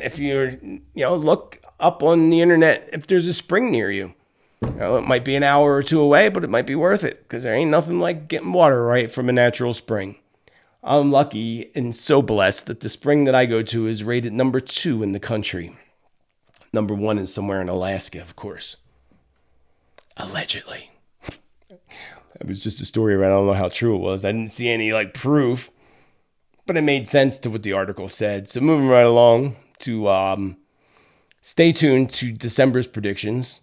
if look up on the internet if there's a spring near you. It might be an hour or two away, but it might be worth it because there ain't nothing like getting water right from a natural spring. I'm lucky and so blessed that the spring that I go to is rated number 2 in the country. Number 1 is somewhere in Alaska, of course. Allegedly. That was just a story, right? I don't know how true it was. I didn't see any proof, but it made sense to what the article said. So moving right along to stay tuned to December's predictions,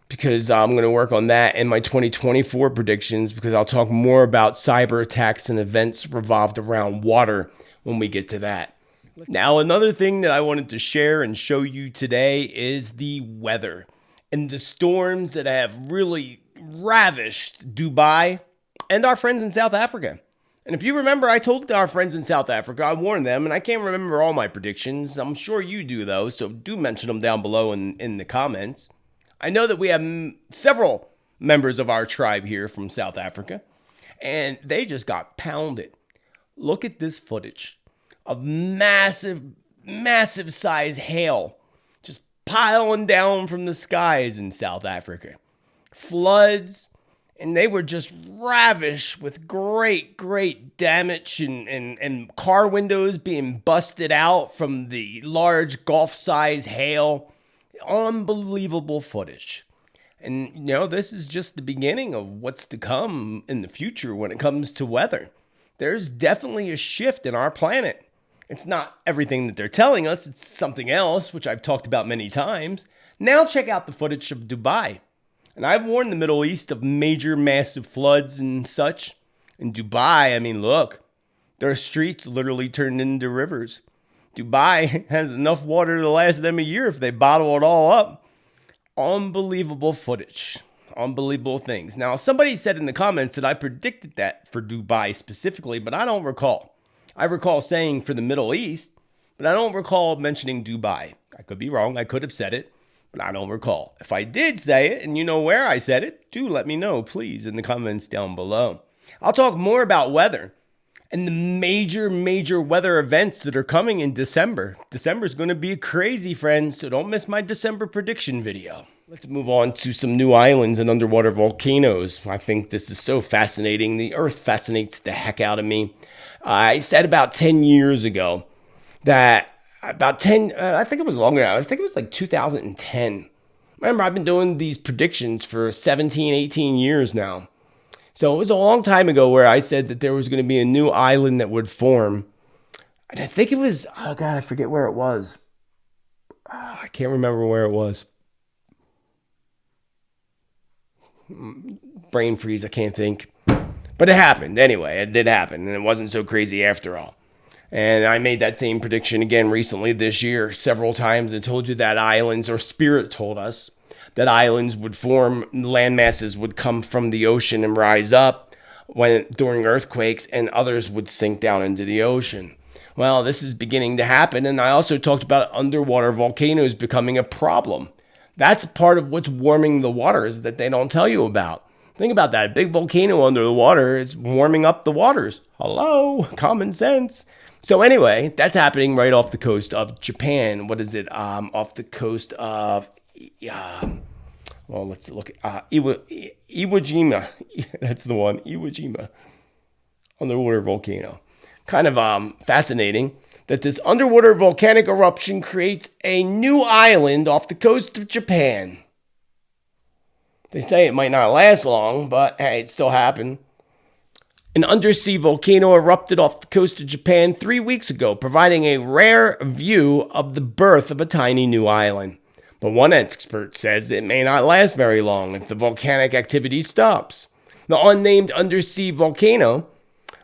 because I'm going to work on that and my 2024 predictions, because I'll talk more about cyber attacks and events revolved around water when we get to that. Now, another thing that I wanted to share and show you today is the weather and the storms that have really ravished Dubai and our friends in South Africa. And if you remember, I told our friends in South Africa, I warned them, and I can't remember all my predictions. I'm sure you do, though, so do mention them down below in the comments. I know that we have several members of our tribe here from South Africa, and they just got pounded. Look at this footage of massive, massive size hail just piling down from the skies in South Africa. Floods, and they were just ravished with great, great damage and car windows being busted out from the large golf-size hail. Unbelievable footage. And, this is just the beginning of what's to come in the future when it comes to weather. There's definitely a shift in our planet. It's not everything that they're telling us. It's something else, which I've talked about many times. Now check out the footage of Dubai. And I've warned the Middle East of major, massive floods and such. In Dubai, look, their streets literally turned into rivers. Dubai has enough water to last them a year if they bottle it all up. Unbelievable footage. Unbelievable things. Now, somebody said in the comments that I predicted that for Dubai specifically, but I don't recall. I recall saying for the Middle East, but I don't recall mentioning Dubai. I could be wrong. I could have said it, but I don't recall. If I did say it and you know where I said it, do let me know, please, in the comments down below. I'll talk more about weather and the major weather events that are coming in December. December is going to be crazy, friends, so don't miss my December prediction video. Let's move on to some new islands and underwater volcanoes. I think this is so fascinating. The Earth fascinates the heck out of me. I said about 10 years ago that I think it was longer now. I think it was like 2010. Remember, I've been doing these predictions for 17, 18 years now. So it was a long time ago where I said that there was going to be a new island that would form. And I think it was, oh God, I forget where it was. I can't remember where it was. Brain freeze, I can't think. But it happened anyway. It did happen, and it wasn't so crazy after all. And I made that same prediction again recently this year several times and told you that islands, or Spirit told us, that islands would form, land masses would come from the ocean and rise up during earthquakes, and others would sink down into the ocean. Well, this is beginning to happen, and I also talked about underwater volcanoes becoming a problem. That's part of what's warming the waters that they don't tell you about. Think about that. A big volcano under the water is warming up the waters. Hello? Common sense. So anyway, that's happening right off the coast of Japan. What is it? Off the coast of, well, let's look at Iwo Jima. That's the one, Iwo Jima, underwater volcano. Kind of fascinating that this underwater volcanic eruption creates a new island off the coast of Japan. They say it might not last long, but hey, it still happened. An undersea volcano erupted off the coast of Japan 3 weeks ago, providing a rare view of the birth of a tiny new island. But one expert says it may not last very long if the volcanic activity stops. The unnamed undersea volcano,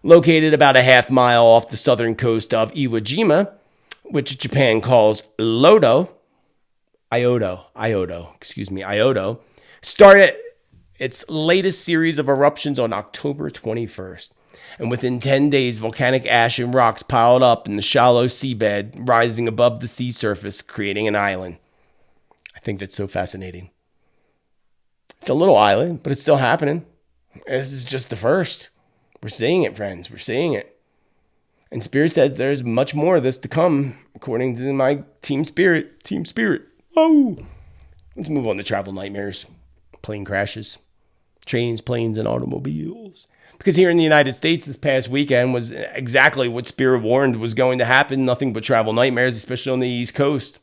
located about a half mile off the southern coast of Iwo Jima, which Japan calls Iodo, started its latest series of eruptions on October 21st. And within 10 days, volcanic ash and rocks piled up in the shallow seabed, rising above the sea surface, creating an island. I think that's so fascinating. It's a little island, but it's still happening. This is just the first. We're seeing it, friends. We're seeing it. And Spirit says there's much more of this to come, according to my Team Spirit. Team Spirit. Oh! Let's move on to travel nightmares. Plane crashes. Trains, planes, and automobiles. Because here in the United States this past weekend was exactly what Spirit warned was going to happen. Nothing but travel nightmares, especially on the East Coast.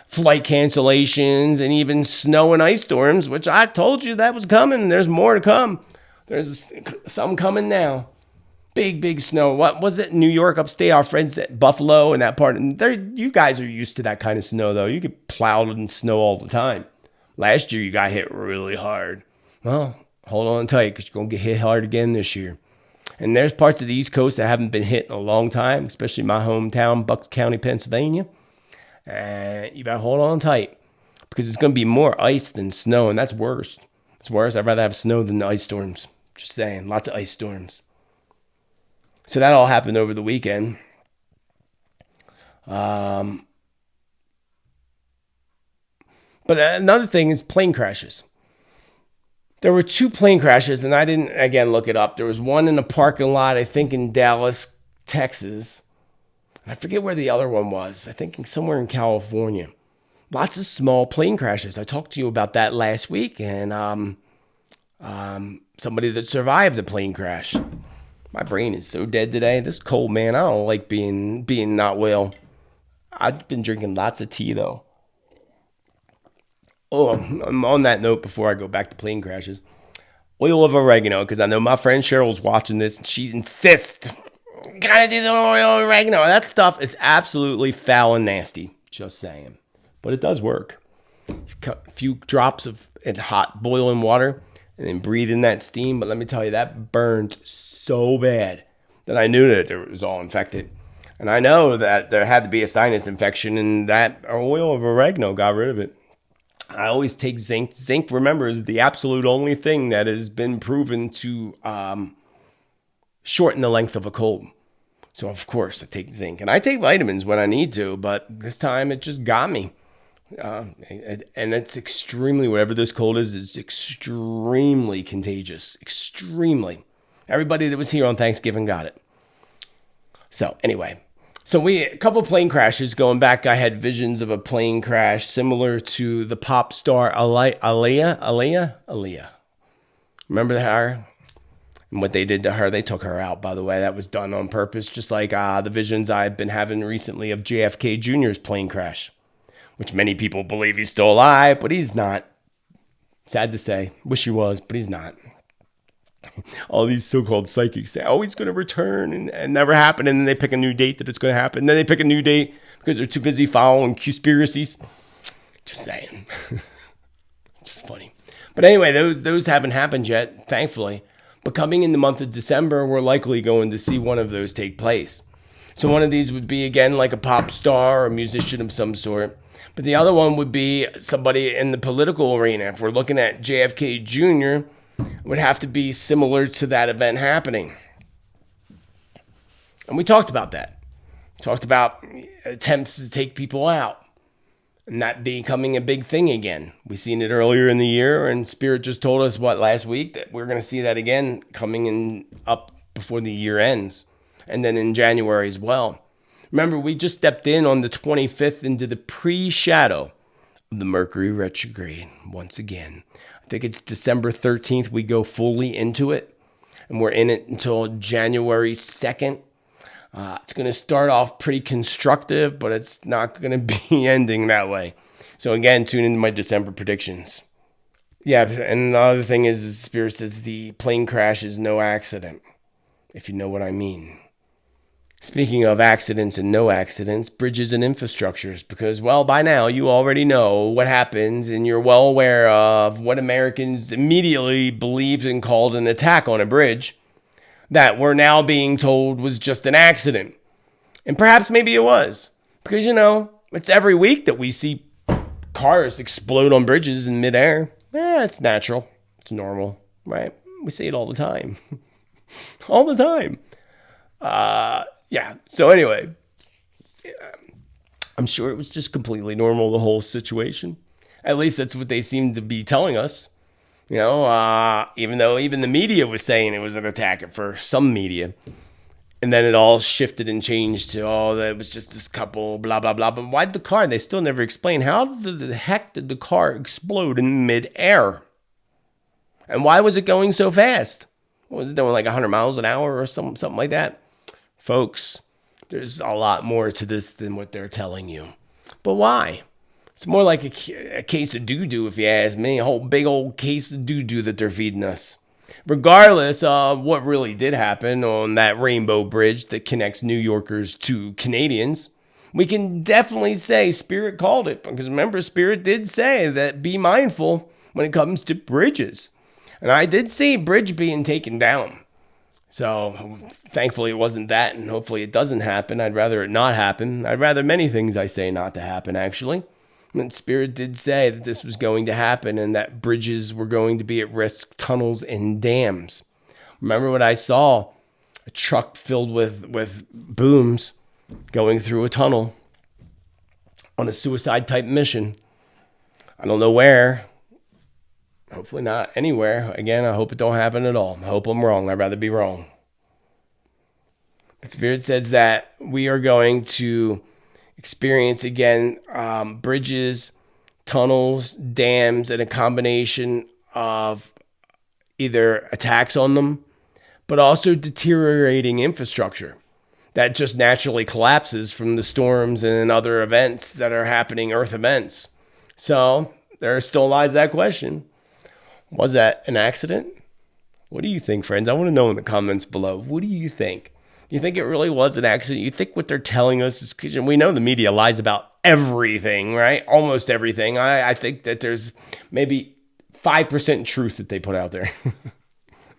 Flight cancellations and even snow and ice storms, which I told you that was coming. There's more to come. There's some coming now. Big snow. What was it? New York upstate. Our friends at Buffalo and that part. And you guys are used to that kind of snow, though. You get plowed in snow all the time. Last year, you got hit really hard. Well, hold on tight because you're going to get hit hard again this year. And there's parts of the East Coast that haven't been hit in a long time, especially my hometown, Bucks County, Pennsylvania. And you better hold on tight because it's going to be more ice than snow, and that's worse. It's worse. I'd rather have snow than the ice storms. Just saying, lots of ice storms. So that all happened over the weekend. But another thing is plane crashes. There were 2 plane crashes, and I didn't, again, look it up. There was one in a parking lot, I think in Dallas, Texas. I forget where the other one was. I think somewhere in California. Lots of small plane crashes. I talked to you about that last week, and somebody that survived the plane crash. My brain is so dead today. This cold, man, I don't like being not well. I've been drinking lots of tea, though. Oh, I'm on that note before I go back to plane crashes. Oil of oregano, because I know my friend Cheryl's watching this, and she insists, gotta do the oil of oregano. That stuff is absolutely foul and nasty. Just saying. But it does work. A few drops of hot boiling water, and then breathe in that steam. But let me tell you, that burned so bad that I knew that it was all infected. And I know that there had to be a sinus infection, and that oil of oregano got rid of it. I always take zinc. Zinc, remember, is the absolute only thing that has been proven to shorten the length of a cold. So, of course, I take zinc. And I take vitamins when I need to, but this time it just got me. And it's extremely, whatever this cold is extremely contagious. Extremely. Everybody that was here on Thanksgiving got it. So anyway, a couple plane crashes going back. I had visions of a plane crash similar to the pop star Aaliyah. Remember her? And what they did to her, they took her out, by the way. That was done on purpose, just like the visions I've been having recently of JFK Jr.'s plane crash, which many people believe he's still alive, but he's not. Sad to say. Wish he was, but he's not. All these so-called psychics say, oh, he's going to return, and never happen, and then they pick a new date that it's going to happen. And then they pick a new date because they're too busy following conspiracies. Just saying. Just funny. But anyway, those haven't happened yet, thankfully. But coming in the month of December, we're likely going to see one of those take place. So one of these would be, again, like a pop star or a musician of some sort. But the other one would be somebody in the political arena. If we're looking at JFK Jr., it would have to be similar to that event happening. And we talked about that. We talked about attempts to take people out. And that becoming a big thing again. We seen it earlier in the year, and Spirit just told us, last week, that we're going to see that again coming in up before the year ends. And then in January as well. Remember, we just stepped in on the 25th into the pre-shadow of the Mercury retrograde once again. I think it's December 13th we go fully into it. And we're in it until January 2nd. It's going to start off pretty constructive, but it's not going to be ending that way. So again, tune into my December predictions. Yeah, and the other thing is Spirit says the plane crash is no accident, if you know what I mean. Speaking of accidents and no accidents, bridges and infrastructures, because, well, by now you already know what happens and you're well aware of what Americans immediately believed and called an attack on a bridge that we're now being told was just an accident. And perhaps maybe it was, because, it's every week that we see cars explode on bridges in midair. It's natural. It's normal, right? We see it all the time. All the time. Yeah. So anyway, I'm sure it was just completely normal, the whole situation. At least that's what they seem to be telling us. Even though even the media was saying it was an attack at first, some media. And then it all shifted and changed to, that was just this couple, blah, blah, blah. But why did the car? They still never explain. How the heck did the car explode in midair? And why was it going so fast? What was it doing, like 100 miles an hour or something like that? Folks, there's a lot more to this than what they're telling you. But why? It's more like a case of doo-doo, if you ask me. A whole big old case of doo-doo that they're feeding us. Regardless of what really did happen on that Rainbow Bridge that connects New Yorkers to Canadians, we can definitely say Spirit called it. Because remember, Spirit did say that be mindful when it comes to bridges. And I did see a bridge being taken down. So thankfully it wasn't that, and hopefully it doesn't happen. I'd rather it not happen. I'd rather many things I say not to happen, actually. And Spirit did say that this was going to happen and that bridges were going to be at risk, tunnels and dams. Remember what I saw? A truck filled with booms going through a tunnel on a suicide type mission. I don't know where. Hopefully not anywhere. Again, I hope it don't happen at all. I hope I'm wrong. I'd rather be wrong. But Spirit says that we are going to experience again bridges, tunnels, dams, and a combination of either attacks on them, but also deteriorating infrastructure that just naturally collapses from the storms and other events that are happening, earth events. So there still lies that question. Was that an accident? What do you think, friends? I want to know in the comments below. What do you think? Do you think it really was an accident? You think what they're telling us is, because we know the media lies about everything, right? Almost everything. I think that there's maybe 5% truth that they put out there.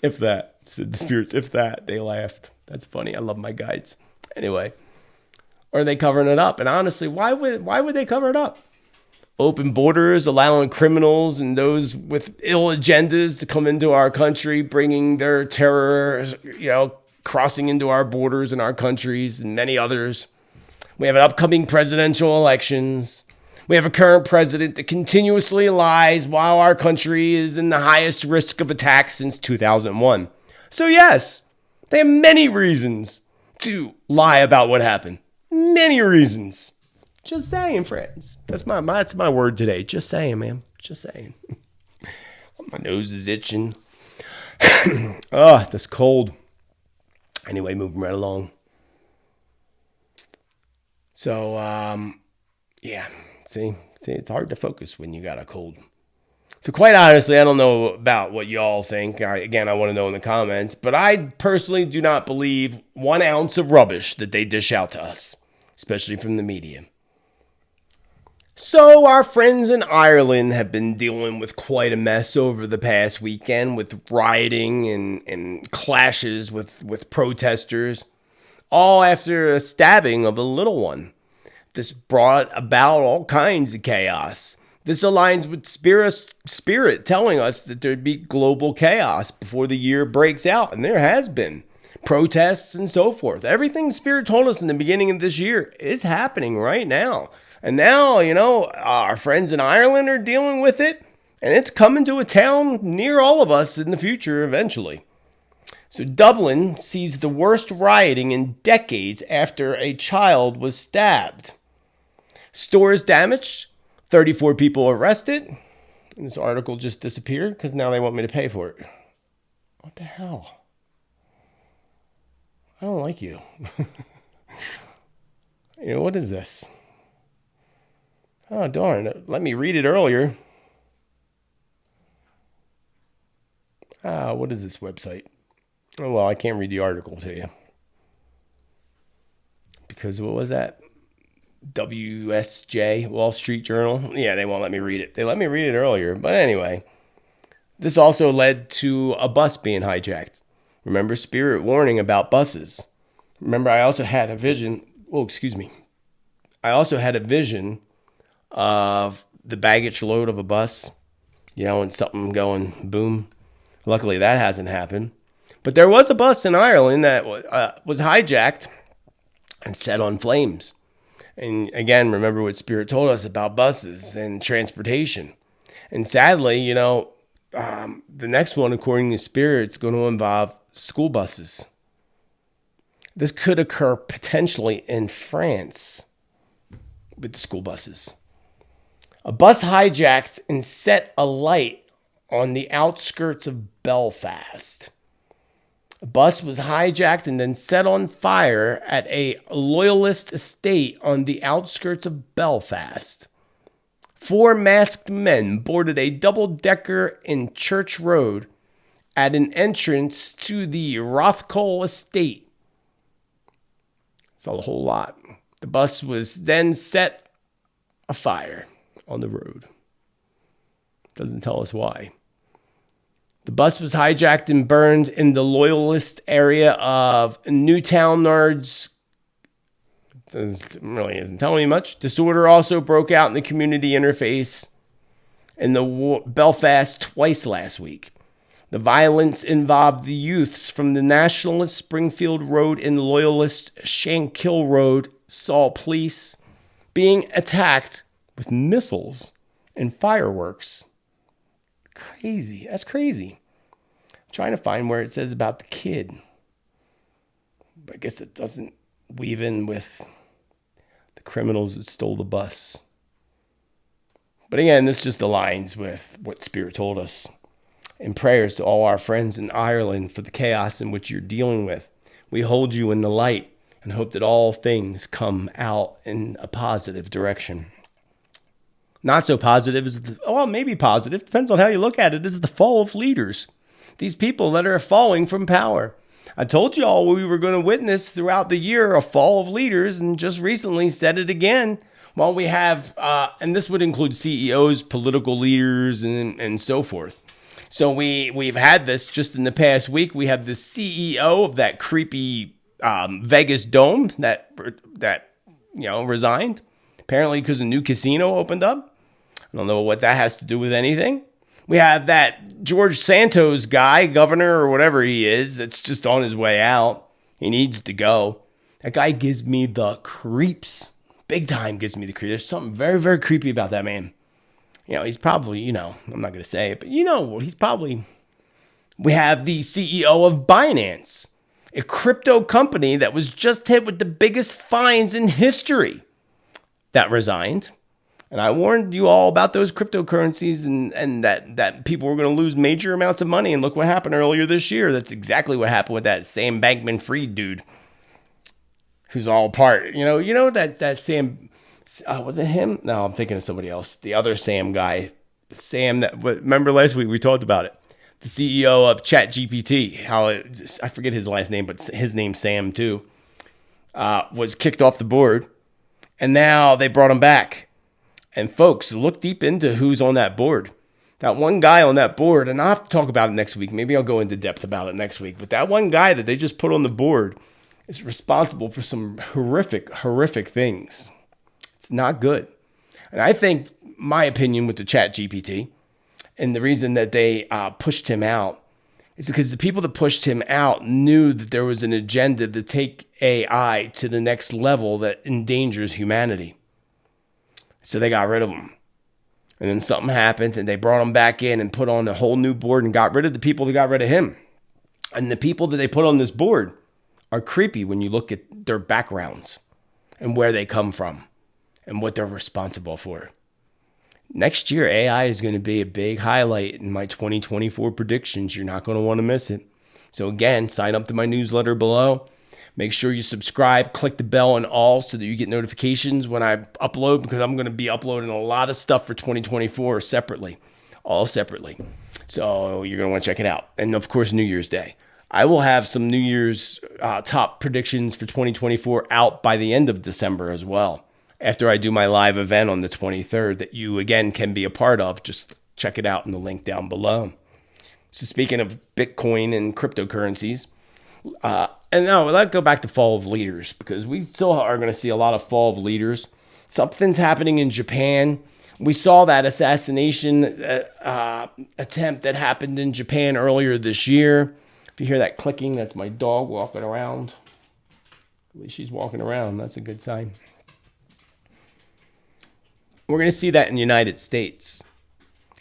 If that. Said the spirits, if that. They laughed. That's funny. I love my guides. Anyway. Or are they covering it up? And honestly, why would they cover it up? Open borders, allowing criminals and those with ill agendas to come into our country, bringing their terror, crossing into our borders and our countries and many others. We have an upcoming presidential elections. We have a current president that continuously lies while our country is in the highest risk of attack since 2001. So yes, they have many reasons to lie about what happened. Many reasons. Just saying, friends. That's my word today. Just saying, man. Just saying. My nose is itching. Oh, that's cold. Anyway, moving right along. So, yeah. See, it's hard to focus when you got a cold. So quite honestly, I don't know about what y'all think. I want to know in the comments. But I personally do not believe 1 ounce of rubbish that they dish out to us, especially from the media. So our friends in Ireland have been dealing with quite a mess over the past weekend with rioting and clashes with protesters, all after a stabbing of a little one. This brought about all kinds of chaos. This aligns with Spirit telling us that there'd be global chaos before the year breaks out, and there has been. Protests and so forth. Everything Spirit told us in the beginning of this year is happening right now. And now, our friends in Ireland are dealing with it, and it's coming to a town near all of us in the future eventually. So Dublin sees the worst rioting in decades after a child was stabbed. Stores damaged, 34 people arrested, and this article just disappeared because now they want me to pay for it. What the hell? I don't like you. What is this? Oh, darn. Let me read it earlier. What is this website? Oh, well, I can't read the article to you. Because what was that? WSJ, Wall Street Journal? Yeah, they won't let me read it. They let me read it earlier. But anyway, this also led to a bus being hijacked. Remember Spirit warning about buses. Remember, I also had a vision. Oh, excuse me. I also had a vision of the baggage load of a bus, and something going boom. Luckily, that hasn't happened. But there was a bus in Ireland that was hijacked and set on flames. And again, remember what Spirit told us about buses and transportation. And sadly, the next one, according to Spirit, is going to involve school buses. This could occur potentially in France with the school buses. A bus hijacked and set alight on the outskirts of Belfast. A bus was hijacked and then set on fire at a loyalist estate on the outskirts of Belfast. 4 masked men boarded a double-decker in Church Road at an entrance to the Rothcole estate. It's a whole lot. The bus was then set afire on the road. Doesn't tell us why. The bus was hijacked and burned in the loyalist area of Newtown Nards. Really isn't telling me much. Disorder also broke out in the community interface in the Belfast twice last week. The violence involved the youths from the Nationalist Springfield Road and Loyalist Shankill Road saw police being attacked with missiles and fireworks. Crazy. That's crazy. I'm trying to find where it says about the kid. But I guess it doesn't weave in with the criminals that stole the bus. But again, this just aligns with what Spirit told us. And prayers to all our friends in Ireland for the chaos in which you're dealing with. We hold you in the light and hope that all things come out in a positive direction. Not so positive is, maybe positive, depends on how you look at it, is the fall of leaders. These people that are falling from power. I told you all we were going to witness throughout the year a fall of leaders, and just recently said it again. Well, we have, and this would include CEOs, political leaders, and so forth. So we've had this just in the past week. We have the CEO of that creepy Vegas Dome that resigned, apparently because a new casino opened up. I don't know what that has to do with anything. We have that George Santos guy, governor or whatever he is, that's just on his way out. He needs to go. That guy gives me the creeps, big time gives me the creep. There's something very, very creepy about that man. He's probably, I'm not going to say it, but he's probably, we have the CEO of Binance, a crypto company that was just hit with the biggest fines in history, that resigned. And I warned you all about those cryptocurrencies and that people were going to lose major amounts of money. And look what happened earlier this year. That's exactly what happened with that Sam Bankman-Fried dude, who's all part. That Sam, was it him? No, I'm thinking of somebody else. The other Sam guy, Sam. Remember last week we talked about it. The CEO of ChatGPT. I forget his last name, but his name's Sam too. Was kicked off the board, and now they brought him back. And folks, look deep into who's on that board. That one guy on that board, and I'll have to talk about it next week. Maybe I'll go into depth about it next week. But that one guy that they just put on the board is responsible for some horrific, horrific things. It's not good. And I think my opinion with the ChatGPT and the reason that they pushed him out is because the people that pushed him out knew that there was an agenda to take AI to the next level that endangers humanity. So they got rid of him. And then something happened and they brought him back in and put on a whole new board and got rid of the people that got rid of him. And the people that they put on this board are creepy when you look at their backgrounds and where they come from and what they're responsible for. Next year, AI is going to be a big highlight in my 2024 predictions. You're not going to want to miss it. So again, sign up to my newsletter below. Make sure you subscribe, click the bell and all so that you get notifications when I upload, because I'm going to be uploading a lot of stuff for 2024 separately, all separately. So you're going to want to check it out. And of course, New Year's Day. I will have some New Year's top predictions for 2024 out by the end of December as well, after I do my live event on the 23rd that you, again, can be a part of. Just check it out in the link down below. So speaking of Bitcoin and cryptocurrencies, and now let's go back to fall of leaders, because we still are going to see a lot of fall of leaders. Something's happening in Japan. We saw that assassination attempt that happened in Japan earlier this year. If you hear that clicking, that's my dog walking around. At least she's walking around. That's a good sign. We're going to see that in the United States.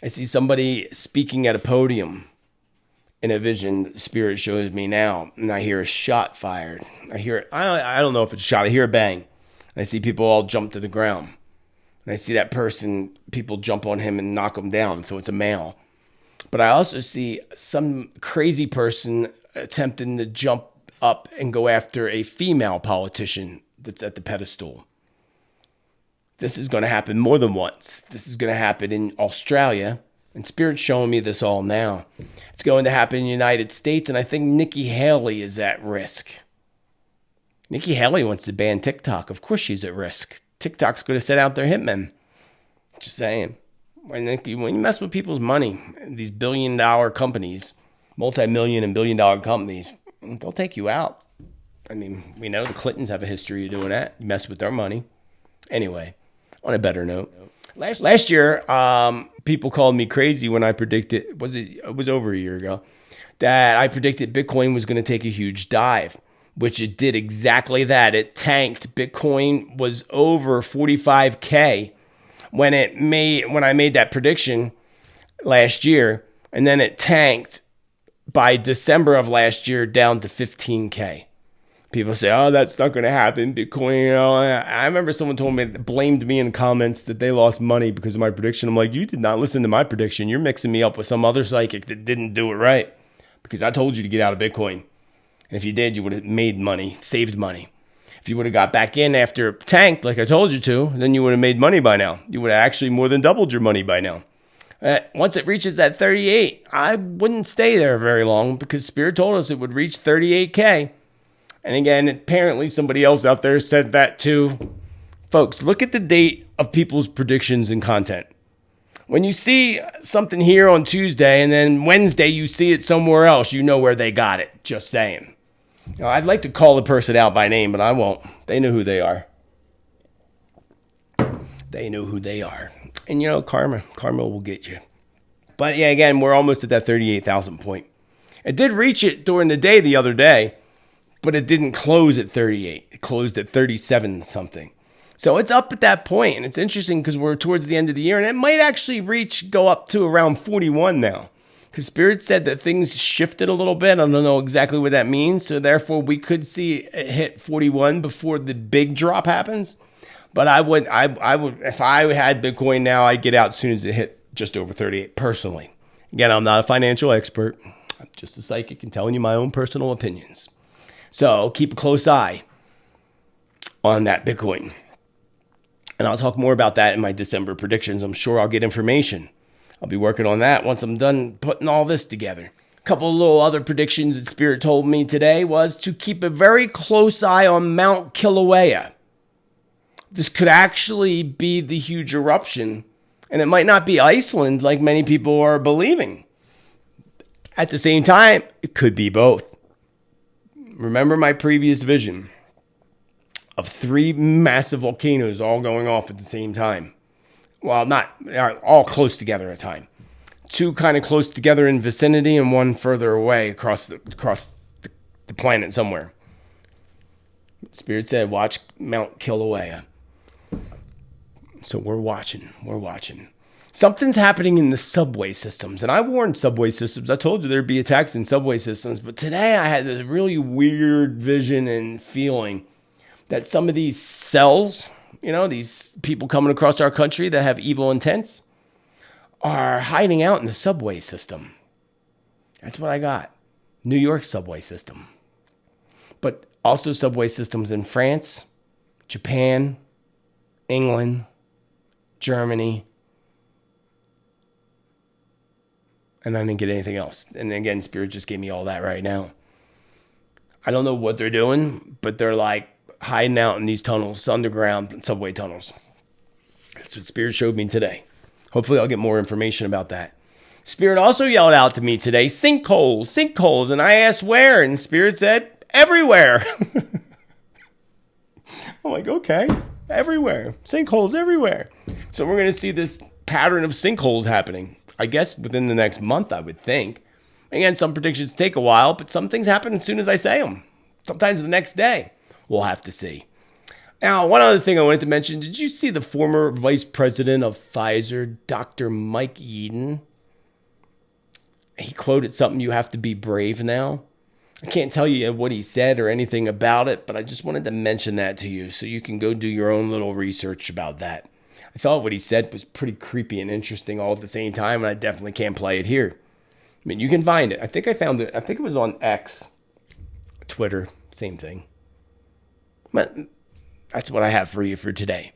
I see somebody speaking at a podium in a vision Spirit shows me now, and I hear a shot fired. I don't know if it's a shot. I hear a bang. And I see people all jump to the ground. And I see that person, people jump on him and knock him down, so it's a male. But I also see some crazy person attempting to jump up and go after a female politician that's at the pedestal. This is going to happen more than once. This is going to happen in Australia. And Spirit's showing me this all now. It's going to happen in the United States, and I think Nikki Haley is at risk. Nikki Haley wants to ban TikTok. Of course she's at risk. TikTok's going to set out their hitmen. Just saying. When you mess with people's money, these billion-dollar companies, multi-million and billion-dollar companies, they'll take you out. I mean, we know the Clintons have a history of doing that. You mess with their money. Anyway, on a better note. Last year, people called me crazy when I predicted, it was over a year ago, that I predicted Bitcoin was going to take a huge dive, which it did exactly that. It tanked. Bitcoin was over 45K when I made that prediction last year, and then it tanked by December of last year down to 15K. People say, oh, that's not going to happen. Bitcoin, I remember someone blamed me in the comments that they lost money because of my prediction. I'm like, you did not listen to my prediction. You're mixing me up with some other psychic that didn't do it right, because I told you to get out of Bitcoin. And if you did, you would have made money, saved money. If you would have got back in after it tanked, like I told you to, then you would have made money by now. You would have actually more than doubled your money by now. Once it reaches that 38, I wouldn't stay there very long, because Spirit told us it would reach 38K. And again, apparently somebody else out there said that too. Folks, look at the date of people's predictions and content. When you see something here on Tuesday and then Wednesday you see it somewhere else, you know where they got it. Just saying. I'd like to call the person out by name, but I won't. They know who they are. They know who they are. And karma will get you. But yeah, again, we're almost at that 38,000 point. It did reach it during the day the other day, but it didn't close at 38. It closed at 37 something. So it's up at that point, and it's interesting because we're towards the end of the year, and it might actually go up to around 41 now. Because Spirit said that things shifted a little bit. I don't know exactly what that means. So therefore, we could see it hit 41 before the big drop happens. But I would, if I had Bitcoin now, I'd get out as soon as it hit just over 38 personally. Again, I'm not a financial expert. I'm just a psychic and telling you my own personal opinions. So keep a close eye on that Bitcoin. And I'll talk more about that in my December predictions. I'm sure I'll get information. I'll be working on that once I'm done putting all this together. A couple of little other predictions that Spirit told me today was to keep a very close eye on Mount Kilauea. This could actually be the huge eruption, and it might not be Iceland like many people are believing. At the same time, it could be both. Remember my previous vision of 3 massive volcanoes all going off at the same time. Well, not all close together at a time. 2 kind of close together in vicinity and 1 further away across the planet somewhere. Spirit said, watch Mount Kilauea. So we're watching. Something's happening in the subway systems. And I warned subway systems. I told you there'd be attacks in subway systems. But today I had this really weird vision and feeling that some of these cells, these people coming across our country that have evil intents, are hiding out in the subway system. That's what I got. New York subway system. But also subway systems in France, Japan, England, Germany. And I didn't get anything else. And again, Spirit just gave me all that right now. I don't know what they're doing, but they're like hiding out in these tunnels, underground subway tunnels. That's what Spirit showed me today. Hopefully I'll get more information about that. Spirit also yelled out to me today, sinkholes. And I asked where, and Spirit said, everywhere. I'm like, okay, everywhere. Sinkholes everywhere. So we're going to see this pattern of sinkholes happening, I guess, within the next month, I would think. Again, some predictions take a while, but some things happen as soon as I say them. Sometimes the next day. We'll have to see. Now, one other thing I wanted to mention. Did you see the former vice president of Pfizer, Dr. Mike Yeadon? He quoted something, "You have to be brave now." I can't tell you what he said or anything about it, but I just wanted to mention that to you so you can go do your own little research about that. I thought what he said was pretty creepy and interesting all at the same time, and I definitely can't play it here. I mean, you can find it. I think I found it. I think it was on X, Twitter, same thing. But that's what I have for you for today.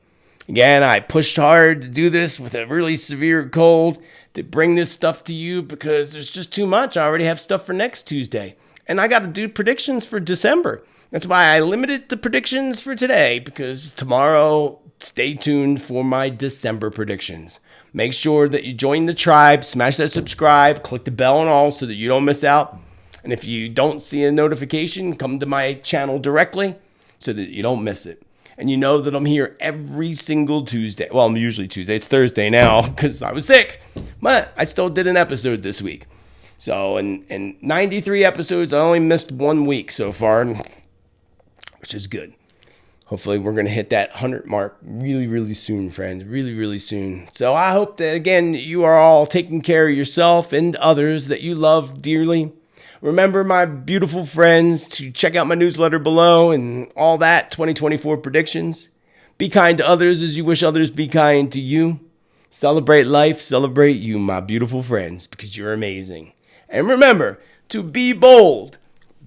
Again, I pushed hard to do this with a really severe cold to bring this stuff to you because there's just too much. I already have stuff for next Tuesday. And I got to do predictions for December. That's why I limited the predictions for today, because tomorrow, stay tuned for my December predictions. Make sure that you join the tribe, smash that subscribe, click the bell and all so that you don't miss out. And if you don't see a notification, come to my channel directly so that you don't miss it. And you know that I'm here every single Tuesday. Well, I'm usually Tuesday. It's Thursday now because I was sick. But I still did an episode this week. So in 93 episodes, I only missed 1 week so far, which is good. Hopefully we're going to hit that 100 mark really, really soon, friends. Really, really soon. So I hope that, again, you are all taking care of yourself and others that you love dearly. Remember, my beautiful friends, to check out my newsletter below and all that, 2024 predictions. Be kind to others as you wish others be kind to you. Celebrate life, celebrate you, my beautiful friends, because you're amazing. And remember to be bold,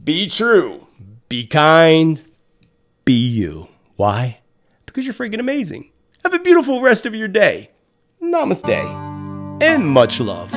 be true, be kind, be you. Why? Because you're freaking amazing. Have a beautiful rest of your day. Namaste and much love.